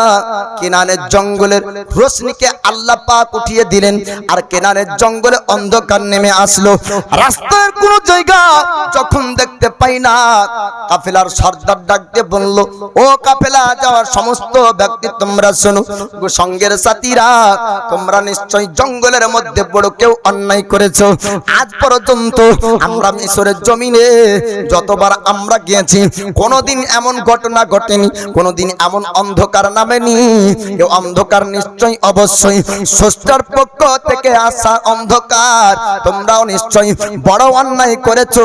কেনানের জঙ্গলের রোশনিকে আল্লাহ পাক উঠিয়ে দিলেন, আর কেনানের জঙ্গলে অন্ধকার নেমে আসলো। রাস্তার কোন জায়গা যখন দেখতে পাই না, কাফেলার সর্দার ডাক দিয়ে বলল, ও কাফেলা যাওয়ার সমস্ত ব্যক্তি তোমরা শোনো, সঙ্গের সাথীরা, তোমরা নিশ্চয়ই জঙ্গলের মধ্যে বড় কেউ অন্যায় করেছো। আজ পর্যন্ত আমরা মিশরের জমিনে যতবার আমরা গিয়েছি কোনোদিন এমন ঘটনা ঘটেনি, কোনোদিন এমন অন্ধকার নামেনি। এই অন্ধকার নিশ্চয়ই অবশ্যই স্রষ্টার পক্ষ থেকে আসা অন্ধকার। তোমরাও নিশ্চয়ই বড় অন্যায় করেছো,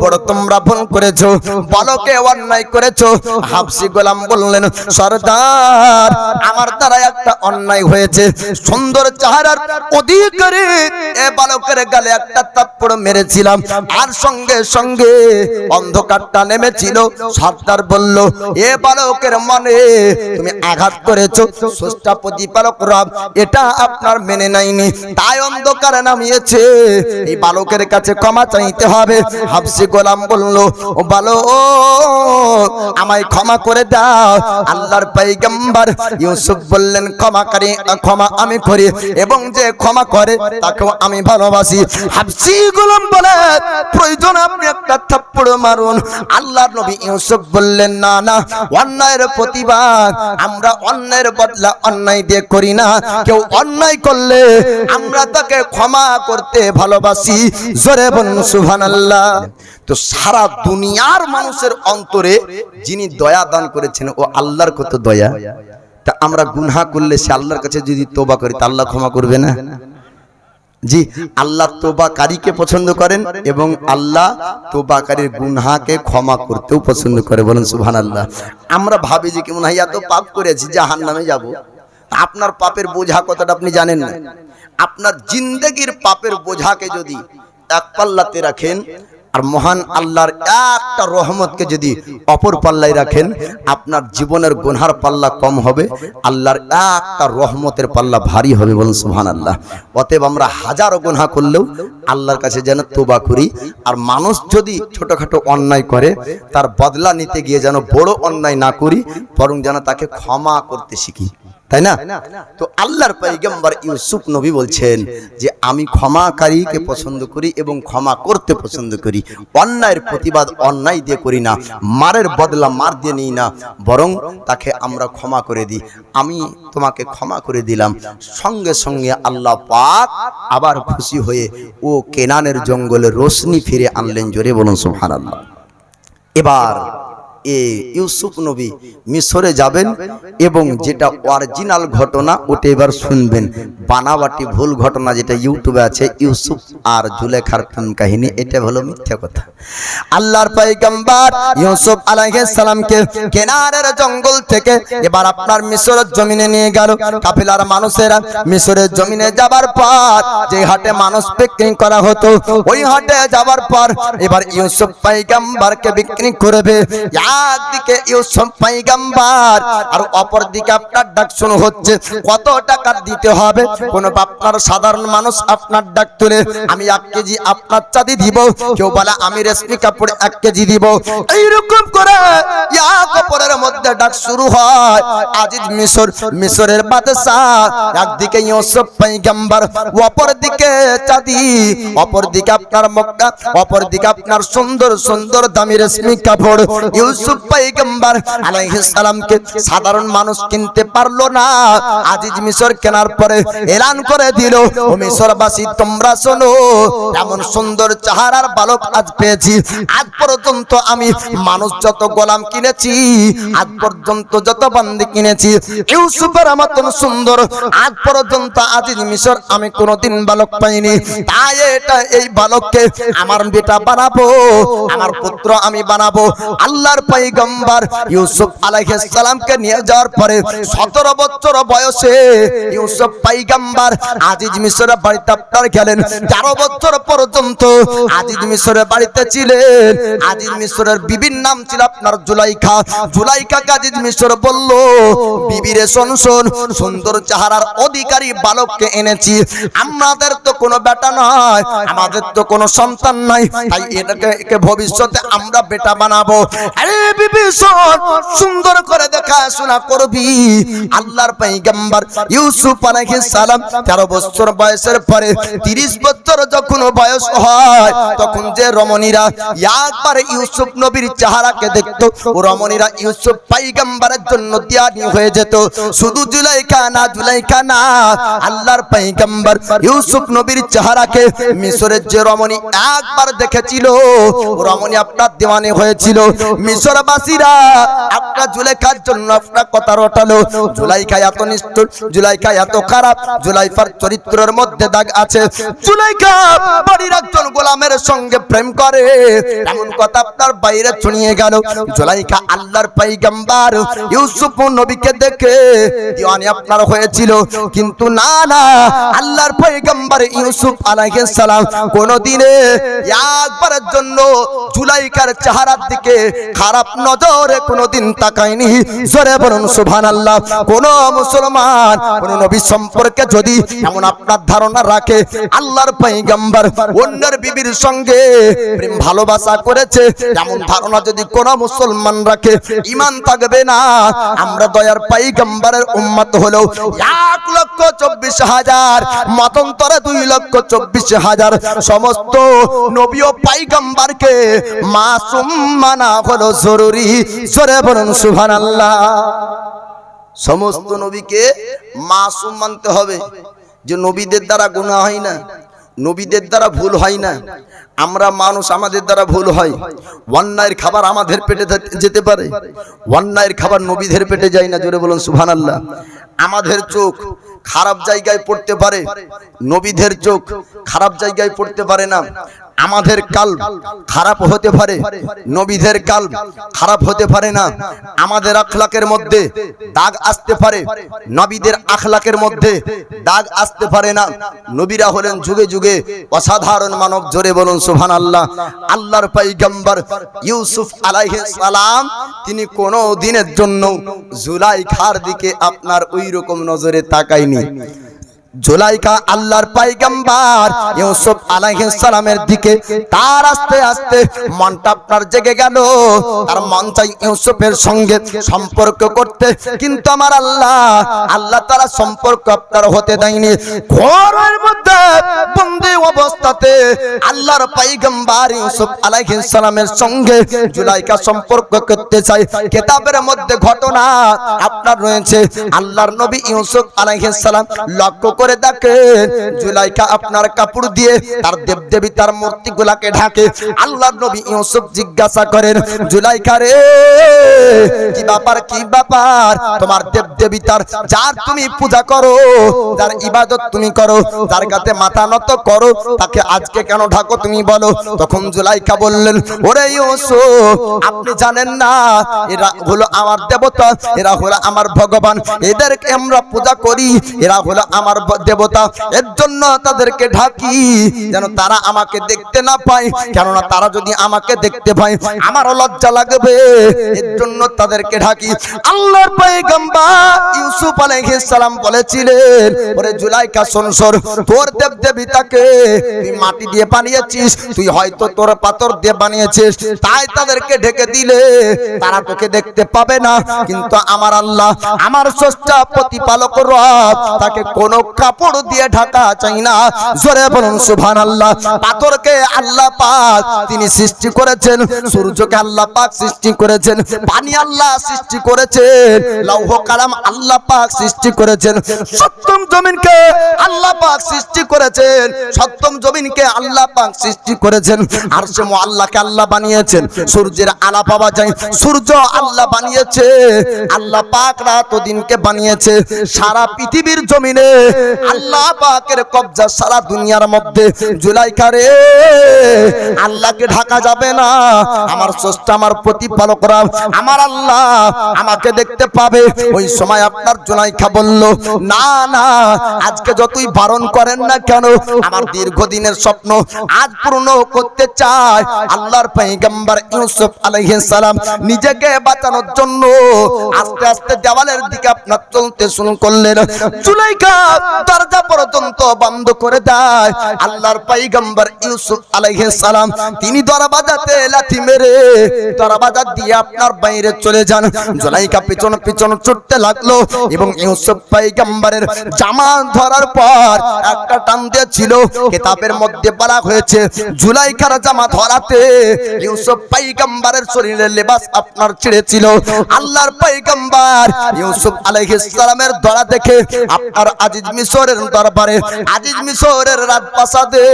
বড় তোমরা ভুল করেছো, বলো কে অন্যায় করেছো। হাবসি গোলাম বললেন, সরদার আমার দ্বারা একটা অন্যায় হয়েছে। সুন্দর চেহারার অধিকারী এ বালকের গালে একটা থাপ্পড় মেরেছিলাম, আর সঙ্গে সঙ্গে অন্ধকারটা নেমেছিল। সর্দার বলল, এ বালকের মনে তুমি আঘাত করেছো, স্রষ্টা প্রতিপালক রব এটা আপনার মেনে নাইনি, তাই অন্ধকারে নামিয়েছে। এই বালকের কাছে ক্ষমা চাইতে হবে। হাবসি গোলাম বলল, ও বালক আমায় ক্ষমা করে দাও। আল্লাহর পয়গম্বর ইউসুফ বললেন, ক্ষমা আমি করি, এবং যে ক্ষমা করে তাকেও আমি ভালোবাসি। হাবসি গোলাম বলে, প্রয়োজন আপনি একটা থাপ্পড় মারুন। আল্লাহর নবী ইউসুফ বললেন, না না, অন্যায়ের প্রতিবাদ আমরা অন্যায়ের বদলা অন্যায় দিয়ে করি না। কেউ অন্যায় করলে আমরা তাকে ক্ষমা করতে ভালোবাসি। জোরে বলুন সুবহানাল্লাহ। তো সারা দুনিয়ার মানুষের অন্তরে যিনি দয়া দান করেছেন ও আল্লাহর কত দয়া। তা আমরা গুনাহ করলে সে আল্লাহর কাছে যদি তওবা করি তা আল্লাহ ক্ষমা করবে না? জি, আল্লাহ তওবাকারীকে পছন্দ করেন এবং আল্লাহ তওবাকারীর গুনাহকে ক্ষমা করতেও পছন্দ করে। বলেন সুবহানাল্লাহ। আমরা ভাবি যে কেমন হয়, এত পাপ করেছি জাহান্নামে যাব। আপনার পাপের বোঝা কতটা আপনি জানেন না। আপনার জিন্দেগির পাপের বোঝাকে যদি এক পাল্লাতে রাখেন, আর মহান আল্লাহর একটা রহমতকে যদি অপর পাল্লায় রাখেন, আপনার জীবনের গুনার পাল্লা কম হবে, আল্লাহর একটা রহমতের পাল্লা ভারী হবে। বলুন সুবহানাল্লাহ। অতএব আমরা হাজারো গুনাহ করলেও আল্লাহর কাছে যেন তওবা করি, আর মানুষ যদি ছোটখাটো অন্যায় করে তার বদলা নিতে গিয়ে যেন বড় অন্যায় না করি, বরং যেন তাকে ক্ষমা করতে শিখি, তাই না? তো আল্লাহর পয়গম্বর ইউসুফ নবী বলছেন যে আমি ক্ষমাকারীকে পছন্দ করি এবং ক্ষমা করতে পছন্দ করি। অন্যায়ের প্রতিবাদ অন্যায় দিয়ে করি না, মারের বদলা মার দিয়ে নিই না, বরং তাকে আমরা ক্ষমা করে দিই। আমি তোমাকে ক্ষমা করে দিলাম। সঙ্গে সঙ্গে আল্লাহ পাক আবার খুশি হয়ে ও কেনানের জঙ্গলে রোশনি ফিরে আনলেন। জোরে বলুন সুবহানাল্লাহ। এবার ইউসুফ নবী মিশরে যাবেন এবং যেটা অরিজিনাল ঘটনা ওটা এবার শুনবেন। বানাবাটি ভুল ঘটনা যেটা ইউটিউবে আছে, ইউসুফ আর জুলেখার প্রেম কাহিনী, এটা হলো মিথ্যা কথা। আল্লাহর পয়গম্বর ইউসুফ আলাইহিস সালামকে কেনারের জঙ্গল থেকে এবার আপনার মিশরের জমিনে নিয়ে গেল। কাফেলার মানুষেরা মিশরের জমিনে যাবার পর যে হাটে মানুষ বিক্রি করা হতো, ওই হাটে যাবার পর এবার ইউসুফ পয়গম্বরকে বিক্রি করবে। একদিকে ইউসুফ পয়গম্বর আর অপর দিকে আপনার ডাক শুরু হচ্ছে, কত টাকা দিতে হবে। কোন আপনার সাধারণ মানুষ আপনার ডাক তুলে, আমি 1 কেজি আপনার চাঁদি দিব, কেউ বলে আমি রেশমি কাপড় 1 কেজি দিব। এইরকম করে এক অপরের মধ্যে ডাক শুরু হয়। আজিজ মিশরের বাদশা, একদিকে ইউসুফ পয়গম্বর, অপর দিকে চাঁদি, অপর দিকে আপনার মক্কা, অপর দিকে আপনার সুন্দর সুন্দর দামি রেশমি কাপড়। ইউসুফ পয়গম্বর আলাইহিস সালামকে সাধারণ মানুষ কিনতে পারলো না। আজিজ মিশর কেনার পরে এলান করে দিল, ও মিশরবাসী তোমরা শোনো, এমন সুন্দর চেহারার বালক আজ পেয়েছি। আজ পর্যন্ত আমি মানুষ যত গোলাম কিনেছি, আজ পর্যন্ত যত বান্দি কিনেছি, ইউসুফের মতন সুন্দর আজ পর্যন্ত আজিজ মিশর আমি কোনোদিন বালক পাইনি। তাই এই বালককে আমার বেটা বানাবো, আমার পুত্র আমি বানাবো। আল্লাহর পয়গম্বর ইউসুফ আলাইহিস সালামকে নিয়ে যাওয়ার পরে 17 বছর বয়সে ইউসুফ পয়গম্বর আজিজ মিশরের বাড়িতে আপনার গেলেন। 13 বছর পর্যন্ত আজিজ মিশরের বাড়িতে ছিলেন। আজিজ মিশরের বিবির নাম ছিল আপনার জুলাইখা। জুলাইখাকে আজিজ মিশর বলল, বিবিরে শোন শোন, সুন্দর চেহারার অধিকারী বালককে এনেছি। আমাদের তো কোনো বেটা নয়, আমাদের তো কোনো সন্তান নাই, তাই এটাকে ভবিষ্যতে আমরা বেটা বানাবো। আরে বিবি শোন, সুন্দর করে দেখাশোনা করবি। আল্লাহর পয়গম্বর ইউসুফ আলাইহিস সালাম 13 বছর বয়সের পরে 30 বছর যখন বয়স হয়, তখন যে রমণীরা একবার ইউসুফ নবীর চেহারাকে দেখতো, ও রমণীরা ইউসুফ পয়গম্বরের জন্য দিয়ানি হয়ে যেত। শুধু জুলাইখা না, আল্লাহর পয়গম্বর ইউসুফ নবীর চেহারাকে মিশরের যে রমণী একবার দেখেছিল, রমণী আপনার দিওয়ানি হয়েছিল। মিশরবাসীরা আপনার জুলাইখার জন্য আপনার কথা রটালো। জুলাইখা এত নিষ্ঠুর, জুলাইখা এত খারাপ, জুলাইখার চরিত্রের মধ্যে দাগ আছে। জুলাইখা বাড়ির একজন গোলামের সঙ্গে প্রেম করে, এমন কথা আপনার বাইরে ছড়িয়ে গেল। জুলাইখা আল্লাহর পয়গম্বর ইউসুফ নবীকে দেখে দিওয়ানি আপনার হয়েছিল, কিন্তু না, আল্লাহর পয়গম্বর ইউসুফ আলাইহিস সালাম কোনদিনে একবারের জন্য জুলাইখার চেহারার দিকে খারাপ নজরে কোনদিন তাকায়নি। জোরে বলুন সুবহানাল্লাহ। কোন মুসলমান কোন নবী সম্পর্কে যদি এমন আপনার ধারণা রাখে, আল্লাহর পয়গম্বর অন্যের বিবির সঙ্গে প্রেম ভালোবাসা করেছে, এমন ধারণা যদি কোন মুসলমান রাখে, ঈমান থাকবে না। আমরা দয়ার পয়গম্বরের উম্মত হলো 1,24,000, মতান্তরে 2,24,000 সমস্ত নবী ও পয়গম্বরকে মাসুম মানা হলো জরুরি। জোরে বলুন সুবহানাল্লাহ। সমস্ত নবীকে মাসুম মানতে হবে, যে নবীদের দ্বারা গুনাহ হয় না, নবীদের দ্বারা ভুল হয় না। আমরা মানুষ, আমাদের দ্বারা ভুল হয়। অন্যায়ের খাবার আমাদের পেটে যেতে পারে, অন্যায়ের খাবার নবীদের পেটে যায় না। জোরে বলুন সুবহানাল্লাহ। আমাদের চোখ খারাপ জায়গায় পড়তে পারে, নবীদের চোখ খারাপ জায়গায় পড়তে পারে না। আমাদের কাল্ব খারাপ হতে পারে, নবীদের কাল্ব খারাপ হতে পারে না। আমাদের আখলাকের মধ্যে দাগ আসতে পারে, নবীদের আখলাকের মধ্যে দাগ আসতে পারে না। নবীরা হলেন যুগে যুগে অসাধারণ মানব। জোরে বলুন সুবহানাল্লাহ। আল্লাহর পয়গম্বর ইউসুফ আলাইহিস সালাম তিনি কোনো দিনের জন্য জুলাইখার দিকে আপনার ওই রকম নজরে তাকায়নি। জুলাইখা আল্লাহর পয়গম্বর ইউসুফ আলাইহিস সালামের দিকে তার আস্তে আস্তে মনটা আপনার জেগে গেল। তার মন চাই ইউসুফের সঙ্গে সম্পর্ক করতে, কিন্তু আমার আল্লাহ তাআলা সম্পর্ক আপনার হতে দেয়নি। ঘরের মধ্যে বন্দী অবস্থাতে আল্লাহর পয়গম্বর ইউসুফ আলাইহিস সালামের সঙ্গে জুলাইখা সম্পর্ক করতে চাই। কিতাবের মধ্যে ঘটনা আপনার রয়েছে। আল্লাহর নবী ইউসুফ আলাইহিস সালাম লক্ষ্য করে দেখেন, জুলাইখা আপনার কাপড় দিয়ে তার দেবদেবী তার মূর্তিগুলাকে ঢাকে। আল্লাহর নবী ইউসুফ জিজ্ঞাসা করেন, জুলাইখা রে, কি ব্যাপার তোমার দেবদেবী তার যার তুমি পূজা করো, যার ইবাদত তুমি করো, যার কাছে মাথা নত করো, তাকে আজকে কেন ঢাকো তুমি বলো। তখন জুলাইখা বললেন, ওরে ইউসুফ, আপনি জানেন না এরা হলো আমার দেবতা, এরা হলো আমার ভগবান, এদেরকে আমরা পূজা করি, এরা হলো আমার দেবতা, এর জন্য তাদেরকে ঢাকি যেন তারা আমাকে দেখতে না পায়। কেননা তারা যদি আমাকে দেখতে পায় আমারও লজ্জা লাগবে, এর জন্য তাদেরকে ঢাকি। আল্লাহর পয়গম্বর ইউসুফ আলাইহিস সালাম বলেছিলেন, ওরে জুলাইখা শোন, তোর দেবদেবীতাকে তুই মাটি দিয়ে বানিয়েছিস, তুই হয়তো তোর পাথর দিয়ে বানিয়েছিস, তাই তাদেরকে ঢেকে দিলে তারা তোকে দেখতে পাবে না। কিন্তু আমার আল্লাহ, আমার স্রষ্টা প্রতিপালক রব, তাকে কোনো কাপড় দিয়ে ঢাকা চাই না। জোরে বলুন সুবহানাল্লাহ। পাথরকে আল্লাহ পাক তিনি সৃষ্টি করেছেন, সূর্যকে আল্লাহ পাক সৃষ্টি করেছেন, পানি আল্লাহ সৃষ্টি করেছেন, লৌহ কালাম আল্লাহ পাক সৃষ্টি করেছেন, সপ্তম জমিনকে আল্লাহ পাক সৃষ্টি করেছেন, সপ্তম জমিনকে আল্লাহ পাক সৃষ্টি করেছেন। আরশে মুআল্লাকে আল্লাহ বানিয়েছেন, সূর্যের আলো পাওয়া যায়, সূর্য আল্লাহ বানিয়েছে, আল্লাহ পাক রাত ও দিনকে বানিয়েছে। সারা পৃথিবীর জমিনে আল্লাহ পাকের কবজা সারা দুনিয়ার মধ্যে। জুলাইখা রে, আল্লাহকে ঢাকা যাবে না। আমার স্রষ্টা, আমার প্রতিপালকরা, আমার আল্লাহ আমাকে দেখতে পাবে। ওই সময় আপনার জুলাইখা বলল, না না, আজকে যতই বারণ করেন না কেন, আমার দীর্ঘদিনের স্বপ্ন আজ পূর্ণ করতে চাই। আল্লাহর পয়গম্বর ইউসুফ আলাইহিস সালাম নিজেকে বাঁচানোর জন্য আস্তে আস্তে দেওয়ালের দিকে আপনার চলতে শুরু করলেন। জুলাইখা দরজা পর্যন্ত বন্ধ করে দেয়। আল্লাহর পয়গম্বর ইউসুফ আলাইহিস সালাম তিনি দরজাতে লাথি মেরে দরজা দিয়ে আপনার বাইরে চলে যান। জুলাইখা পিছন পিছন ছুটতে লাগলো এবং ইউসুফ পয়গম্বরের জামা ধরার পর একটা টান দিয়েছিল। কিতাবের মধ্যে বলা হয়েছে জুলাইখার জামা ধরাতে ইউসুফ পয়গম্বরের শরীরের লেবাস আপনার ছিঁড়েছিল। আল্লাহর পয়গম্বর ইউসুফ আলাইহিস সালামের ধরা দেখে আপনার আজিজ মিশরের দরবারে, আজিজ মিশরের রাজপ্রাসাদে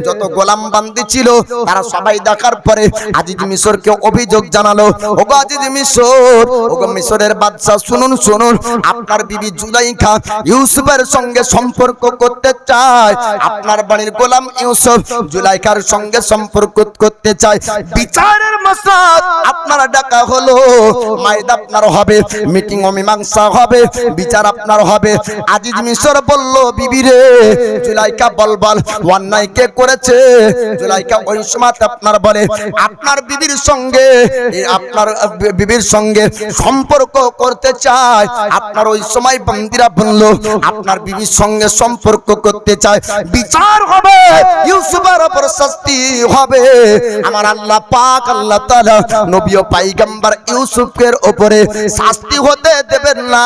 যত গোলাম বান্দি ছিল তারা সবাই দেখার পরে আজিজ মিশরকে অভিযোগ জানালো, ওগো আজিজ মিশর, ওগো মিশরের বাদশা, শুনুন শুনুন, আপনার বিবি জুলাইখা ইউসুফের সঙ্গে সম্পর্ক করতে চায়। আপনার বাড়ির গোলাম ইউসুফ জুলাইখার সঙ্গে সম্পর্ক করতে চায়। বিচারের মাসাদ আপনারা ডাকা হলো, মাইদা আপনার হবে, মিটিং ও মীমাংসা হবে, বিচার আপনার হবে। আজিজ মিশর বলল, বিবি রে, জুলাইখা বলবাল অন্যায় কে করেছে? জুলাইখা ওই সময় আপনার বলে, আপনার বিবির সঙ্গে, আপনার বিবির সঙ্গে সম্পর্ক করতে চায়। আপনার ওই সময় বন্দিরা বলল, আপনার বিবির সঙ্গে সম্পর্ক করতে চায়, বিচার হবে, ইউসুফের উপর শাস্তি হবে। আমার আল্লাহ পাক আল্লাহ তাআলা নবী ও পয়গম্বর ইউসুফের উপরে শাস্তি হতে দেবেন না।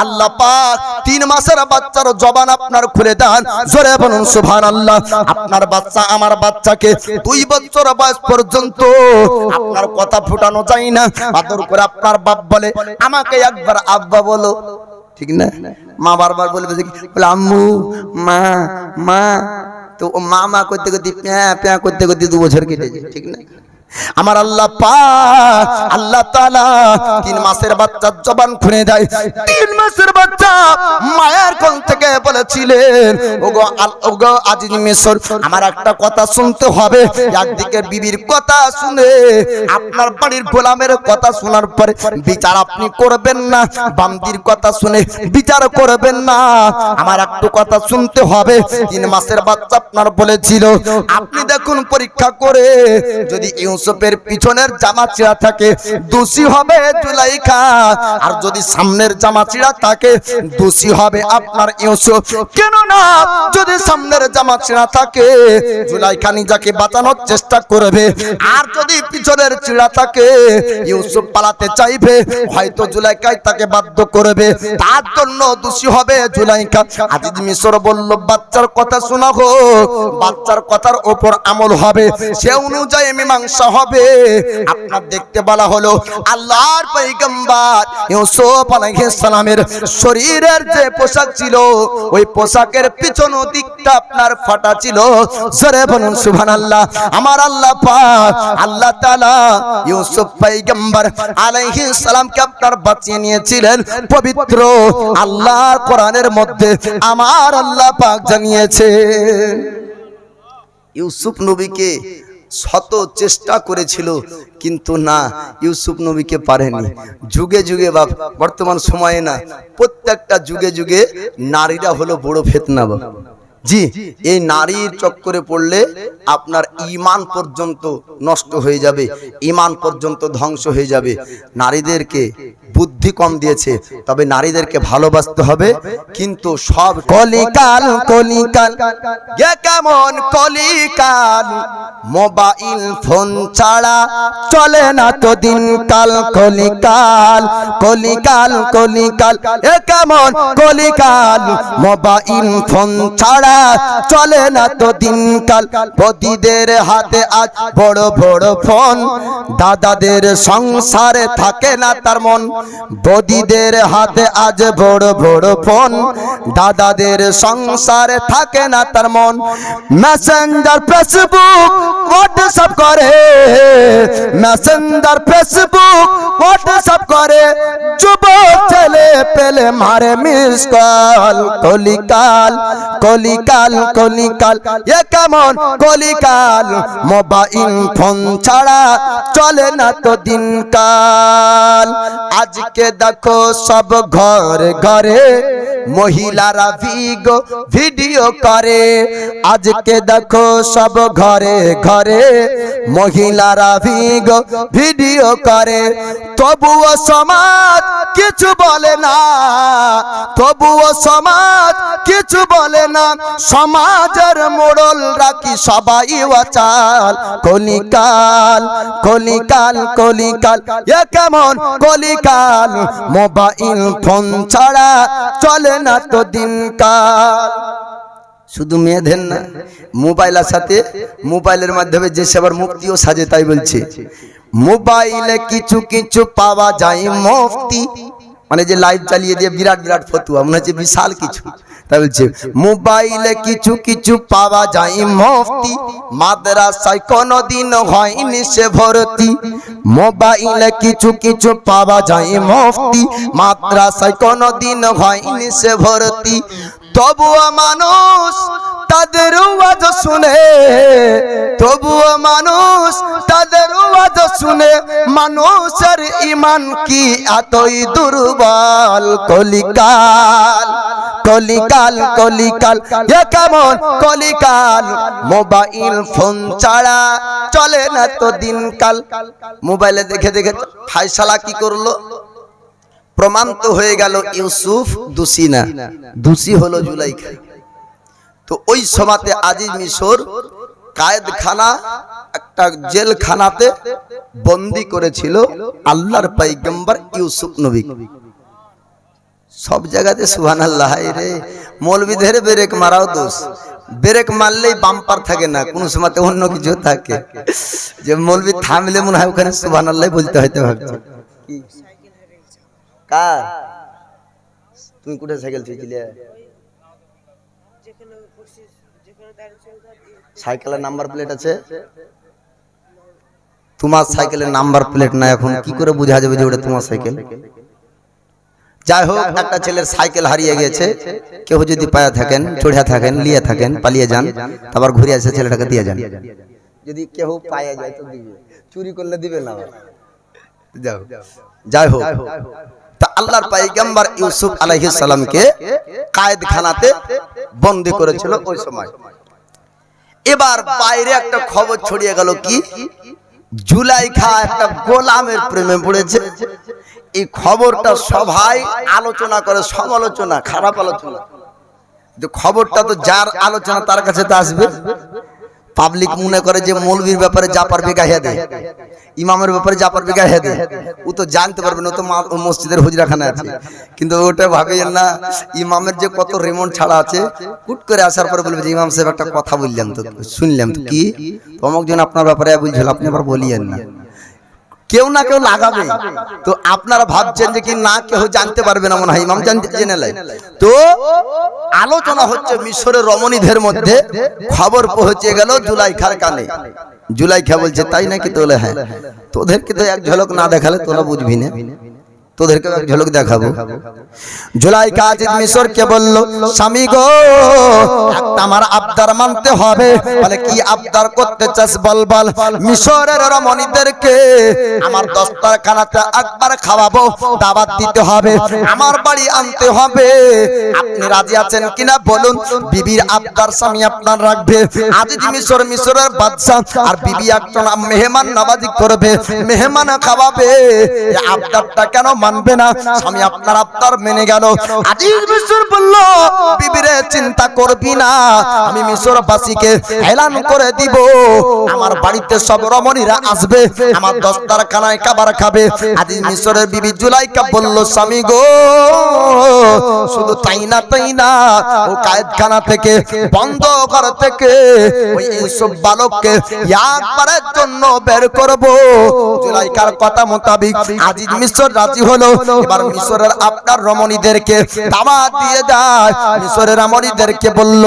আল্লাহ পাক 3 মাসের বাচ্চার জবান আপনার খুলে দেন, জোরে বলুন সুবহানাল্লাহ। আপনার বাচ্চা আমার বাচ্চাকে 2 বছর বয়স পর্যন্ত আপনার কথা ফুটানো যায় না। আদর করে আপনার বাপ বলে, আমাকে একবার আব্বা বলো, ঠিক না? মা বারবার বলবে যে বলে আম্মু, মা মা, তো মা মা করতে করতে প্যাঁ প্যাঁ করতে করতে 2 বছর কেটে যায়, ঠিক না? আমার আল্লাহ পাক আল্লাহ তাআলা 3 মাসের বাচ্চার জবান খুলে দেয়। 3 মাসের বাচ্চা মায়ের কোল থেকে বলেছিলেন, ওগো আজিজ মিশর, আমার একটা কথা শুনতে হবে। একদিকে বিবির কথা শুনে, আপনার বাড়ির গোলামের কথা শোনার পরে বিচার আপনি করবেন না, বান্দির কথা শুনে বিচার করবেন না, আমার একটু কথা শুনতে হবে। 3 মাসের বাচ্চা আপনার বলেছিল, আপনি দেখুন পরীক্ষা করে, যদি ইউসুফের পিছনের জামা ছিঁড়া থাকে দোষী হবে জুলাইখা, আর যদি সামনের জামা ছিঁড়া থাকে দোষী হবে আপনার ইউসুফ। কেন না, যদি সামনের জামা ছিঁড়া থাকে জুলাইখা নিজেকে বাঁচানোর চেষ্টা করবে, আর যদি পিছনের ছিঁড়া থাকে ইউসুফ পালাতে চাইবে, হয়তো জুলাইখাই তাকে বাধ্য করবে, তার জন্য দোষী হবে জুলাইখা। আজিজ মিশর বলল, বাচ্চার কথা শোনা হোক, বাচ্চার কথার উপর আমল হবে, সে অনুযায়ী মীমাংসা হবে। আপনার দেখতে বলা হলো আল্লাহর পয়গম্বর ইউসুফ আলাইহিস সালামের শরীরের যে পোশাক ছিল ওই পোশাকের পিছন দিকটা আপনার ফাটা ছিল, জোরে বলুন সুবহানাল্লাহ। আমার আল্লাহ পাক আল্লাহ তাআলা ইউসুফ পয়গম্বর আলাইহিস সালামকে আপনার বাঁচিয়ে নিয়েছিলেন পবিত্র আল্লাহর কোরআনের মধ্যে। আমার আল্লাহ পাক জানিয়েছেন ইউসুফ নবীকে শত চেষ্টা করেছিল, কিন্তু না, ইউসুফ নবীকে পারেনি। যুগে যুগে বা বর্তমান সময়ে না, প্রত্যেকটা যুগে যুগে নারীরা হলো বড় ফিতনা। জি, এই নারীর চক্করে পড়লে আপনার ঈমান পর্যন্ত নষ্ট হয়ে যাবে, ঈমান পর্যন্ত ধ্বংস হয়ে যাবে। নারীদেরকে বুদ্ধি কম দিয়েছে, তবে নারীদেরকে ভালোবাসতে হবে। কিন্তু সব কলিকাল কলিকাল গে কেমন কলিকাল, মোবাইল ফোন ছাড়া চলে না তো দিনকাল। কলিকাল কলিকাল কলিকাল এ কেমন কলিকাল, মোবাইল ফোন ছাড়া চলে না তো দিনকাল। বদিদের হাতে আজ বড় বড় ফোন, দাদাদের সংসারে থাকে না তার মন। বদিদের হাতে আজ বড় বড় ফোন, দাদাদের সংসারে থাকে না তার মন। মেসেঞ্জার ফেসবুক হোয়াটসঅ্যাপ করে, মেসেঞ্জার ফেসবুক হোয়াটসঅ্যাপ করে, যুবক ছেলে পেলে মারে মিস কল। কলিকাল কলিকাল কলিকাল এ কেমন কলিকাল, মোবাইল ফোন ছাড়া চলে না তো দিনকাল। আজকে দেখো সব ঘরে ঘরে মহিলারা ভিডিও করে, আজকে দেখো সব ঘরে ঘরে মহিলারা ভিডিও করে। তবুও সমাজ কিছু বলে না, তবুও সমাজ কিছু বলে না, সমাজের মোড়ল রাখি সবাই অচাল। কলিকাল কলিকাল কলিকাল এ কেমন কলিকাল, মোবাইল ফোন ছাড়া চলে না তো দিনকাল। শুধু মেয়েদের না, মোবাইলের সাথে মোবাইলের মাধ্যমে যে সেবার মুক্তিও সাজে, তাই বলছে মোবাইলে কিছু কিছু পাওয়া যায় মুফতি, মানে যে লাইভ চালিয়ে দিয়ে বিরাট বিরাট ফতুয়া, মনে হচ্ছে বিশাল কিছু, তাই বলছে মোবাইলে কিছু কিছু পাওয়া যায় মুফতি, মাদ্রাসায় কোনোদিন হয়নি সে ভর্তি। মোবাইলে কিছু কিছু পাওয়া যায় মুফতি, মাদ্রাসায় কোনোদিন হয়নি সে ভর্তি। তবুও মানুষ তাদের ওয়াজ শুনে, তবুও মানুষ তাদের ওয়াজ শুনে, মানুষের ঈমান কি এতই দুর্বল। কলিকাল কলিকাল কলিকাল এ কেমন কলিকাল, মোবাইল ফোন ছাড়া চলে না তো দিনকাল। মোবাইলে দেখে দেখে ফায়সালা কি করলো, প্রমাণ তো হয়ে গেল ইউসুফ দোষী না, দোষী হলো জুলাইখা। তো ওই সময়তে আজিজ মিশর কায়েদখানা, একটা জেলখানাতে বন্দী করেছিল আল্লাহর পয়গম্বর ইউসুফ নবী। সব জায়গাতে সুবহানাল্লাহ রে, মৌলবীদের ব্রেক মারাও দোষ, ব্রেক মারলেই বাম্পার থাকে না, কোন সময়তে অন্য কিছু থাকে, যে মৌলবী থামলে মনে হয় ওখানে সুবহানাল্লাহ বলতে হয়তো ভাবছে। কার তুমি কোথায় সাইকেল চেয়েছিলে? সাইকেলের নাম্বার প্লেট আছে? তোমার সাইকেলের নাম্বার প্লেট না, এখন কি করে বোঝা যাবে যে ওটা তোমার সাইকেল? যাই হোক, একটা ছেলের সাইকেল হারিয়ে গেছে, কেউ যদি পায়া থাকেন, চড়িয়া থাকেন, লিয়ে থাকেন, পালিয়ে যান, তারপর ঘুরে এসে ছেলেটাকে দিয়ে যান। যদি কেউ পায়া যায় তো দিবে, চুরি করলে দিবে না। যাই হোক, তা আল্লাহর পয়গম্বর ইউসুফ আলাইহিস সালামকে কায়েদখানাতে বন্দী করেছিল ওই সময়। এবার বাইরে একটা খবর ছড়িয়ে গেল, কি জুলাইখা একটা গোলামের প্রেমে পড়েছে। এই খবরটা সবাই আলোচনা করে, সমালোচনা, খারাপ আলোচনা। খবরটা তো যার আলোচনা তার কাছে তো আসবে। পাবলিক মনে করে যে মৌলবীর ব্যাপারে যা পারবে গাহিয়া দেয়, ইমামের ব্যাপারে যা পারবে গাহিয়া দেয়, ও তো জানতে পারবে না, তো মসজিদের হুজরাখানা আছে। কিন্তু ওটা ভাবেন না, ইমামের যে কত রেমন্ড ছাড়া আছে, কুট করে আসার পরে বলবে যে ইমাম সাহেব একটা কথা বললাম, তো শুনলাম, তো কি অমুক জন আপনার ব্যাপারে বলছিল, আপনি আবার বলিয়েন না। কেউ না কেউ লাগাবে, তো আপনারা ভাবছেন যে কি না কেউ জানতে পারবে না, মনে হয় ইমাম জেনে নেয়। তো আলোচনা হচ্ছে মিশরের রমণীদের মধ্যে, খবর পৌঁছে গেল জুলাইখার কানে। জুলাইখা বলছে তাই নাকি? তোলে হ্যাঁ, তোদেরকে তো এক ঝলক না দেখালে তোরা বুঝবি না, তোদেরকে এক ঝলক দেখাবো। জুলাইখা আজিজ মিশরকে বলল, স্বামী গো, একটা আমার আবদার মানতে হবে। বলে কি আবদার করতে চাস বল বল। মিশরের রমণীদেরকে আমার দস্তরখানাতে একবার খাওয়াবো, দাওয়াত দিতে হবে, আমার বাড়ি আনতে হবে। আপনি রাজি আছেন কিনা বলুন। বিবির আবদার স্বামী আপনার রাখবে। আজিজ মিশর, মিশরের বাদশা, আর বিবি একজন মেহমান নওয়াজি করবে, মেহমান খাওয়াবে। এই আবদারটা কেন মানবে না? স্বামী আপনার আবদার মেনে গেল। আজিজ মিশর বলল, বিবিরে চিন্তা করবি না, আমি মিশরবাসীকে এলান করে দিব, আমার বাড়িতে সব রমণীরা আসবে, আমার দস্তরখানায় খাবার খাবে। আজিজ মিশরের বিবি জুলাইখা বলল, স্বামী গো, শুধু তাই না তাই না, ও কায়েদখানা থেকে, বন্ধ ঘর থেকে ওই ইউসুফ বালককে একবারের জন্য বের করব। জুলাইখার কথা মোতাবেক আজিজ মিশর রাজি হলো এবার মিশরের আপনার রমণীদেরকে দাওয়াত দিয়ে যায় মিশরের রমণীদেরকে বলল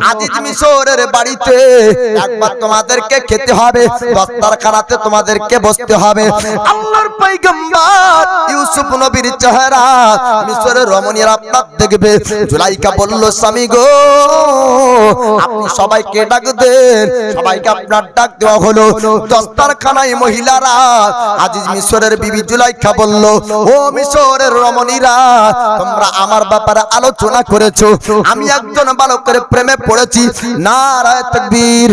আজিজ মিশরের বাড়িতে একবার তোমাদেরকে খেতে হবে দস্তরখানাতে তোমাদেরকে বসতে হবে আল্লাহর পয়গম্বর ইউসুফ নবীর চেহারা মিশরের রমণীরা আপনার দেখবে জুলাইখা বলল স্বামী গো আপনি সবাইকে ডাক দেন সবাইকে আপনার ডাক দেওয়া হলো দস্তরখানায় মহিলারা আজিজ মিশরের বিবি জুলাইখা বলল ও মিশরের রমণীরা তোমরা আমার ব্যাপারে আলোচনা করেছো আমি একজন বালকের প্রেমে পড়েছি নারায়ে তাকবীর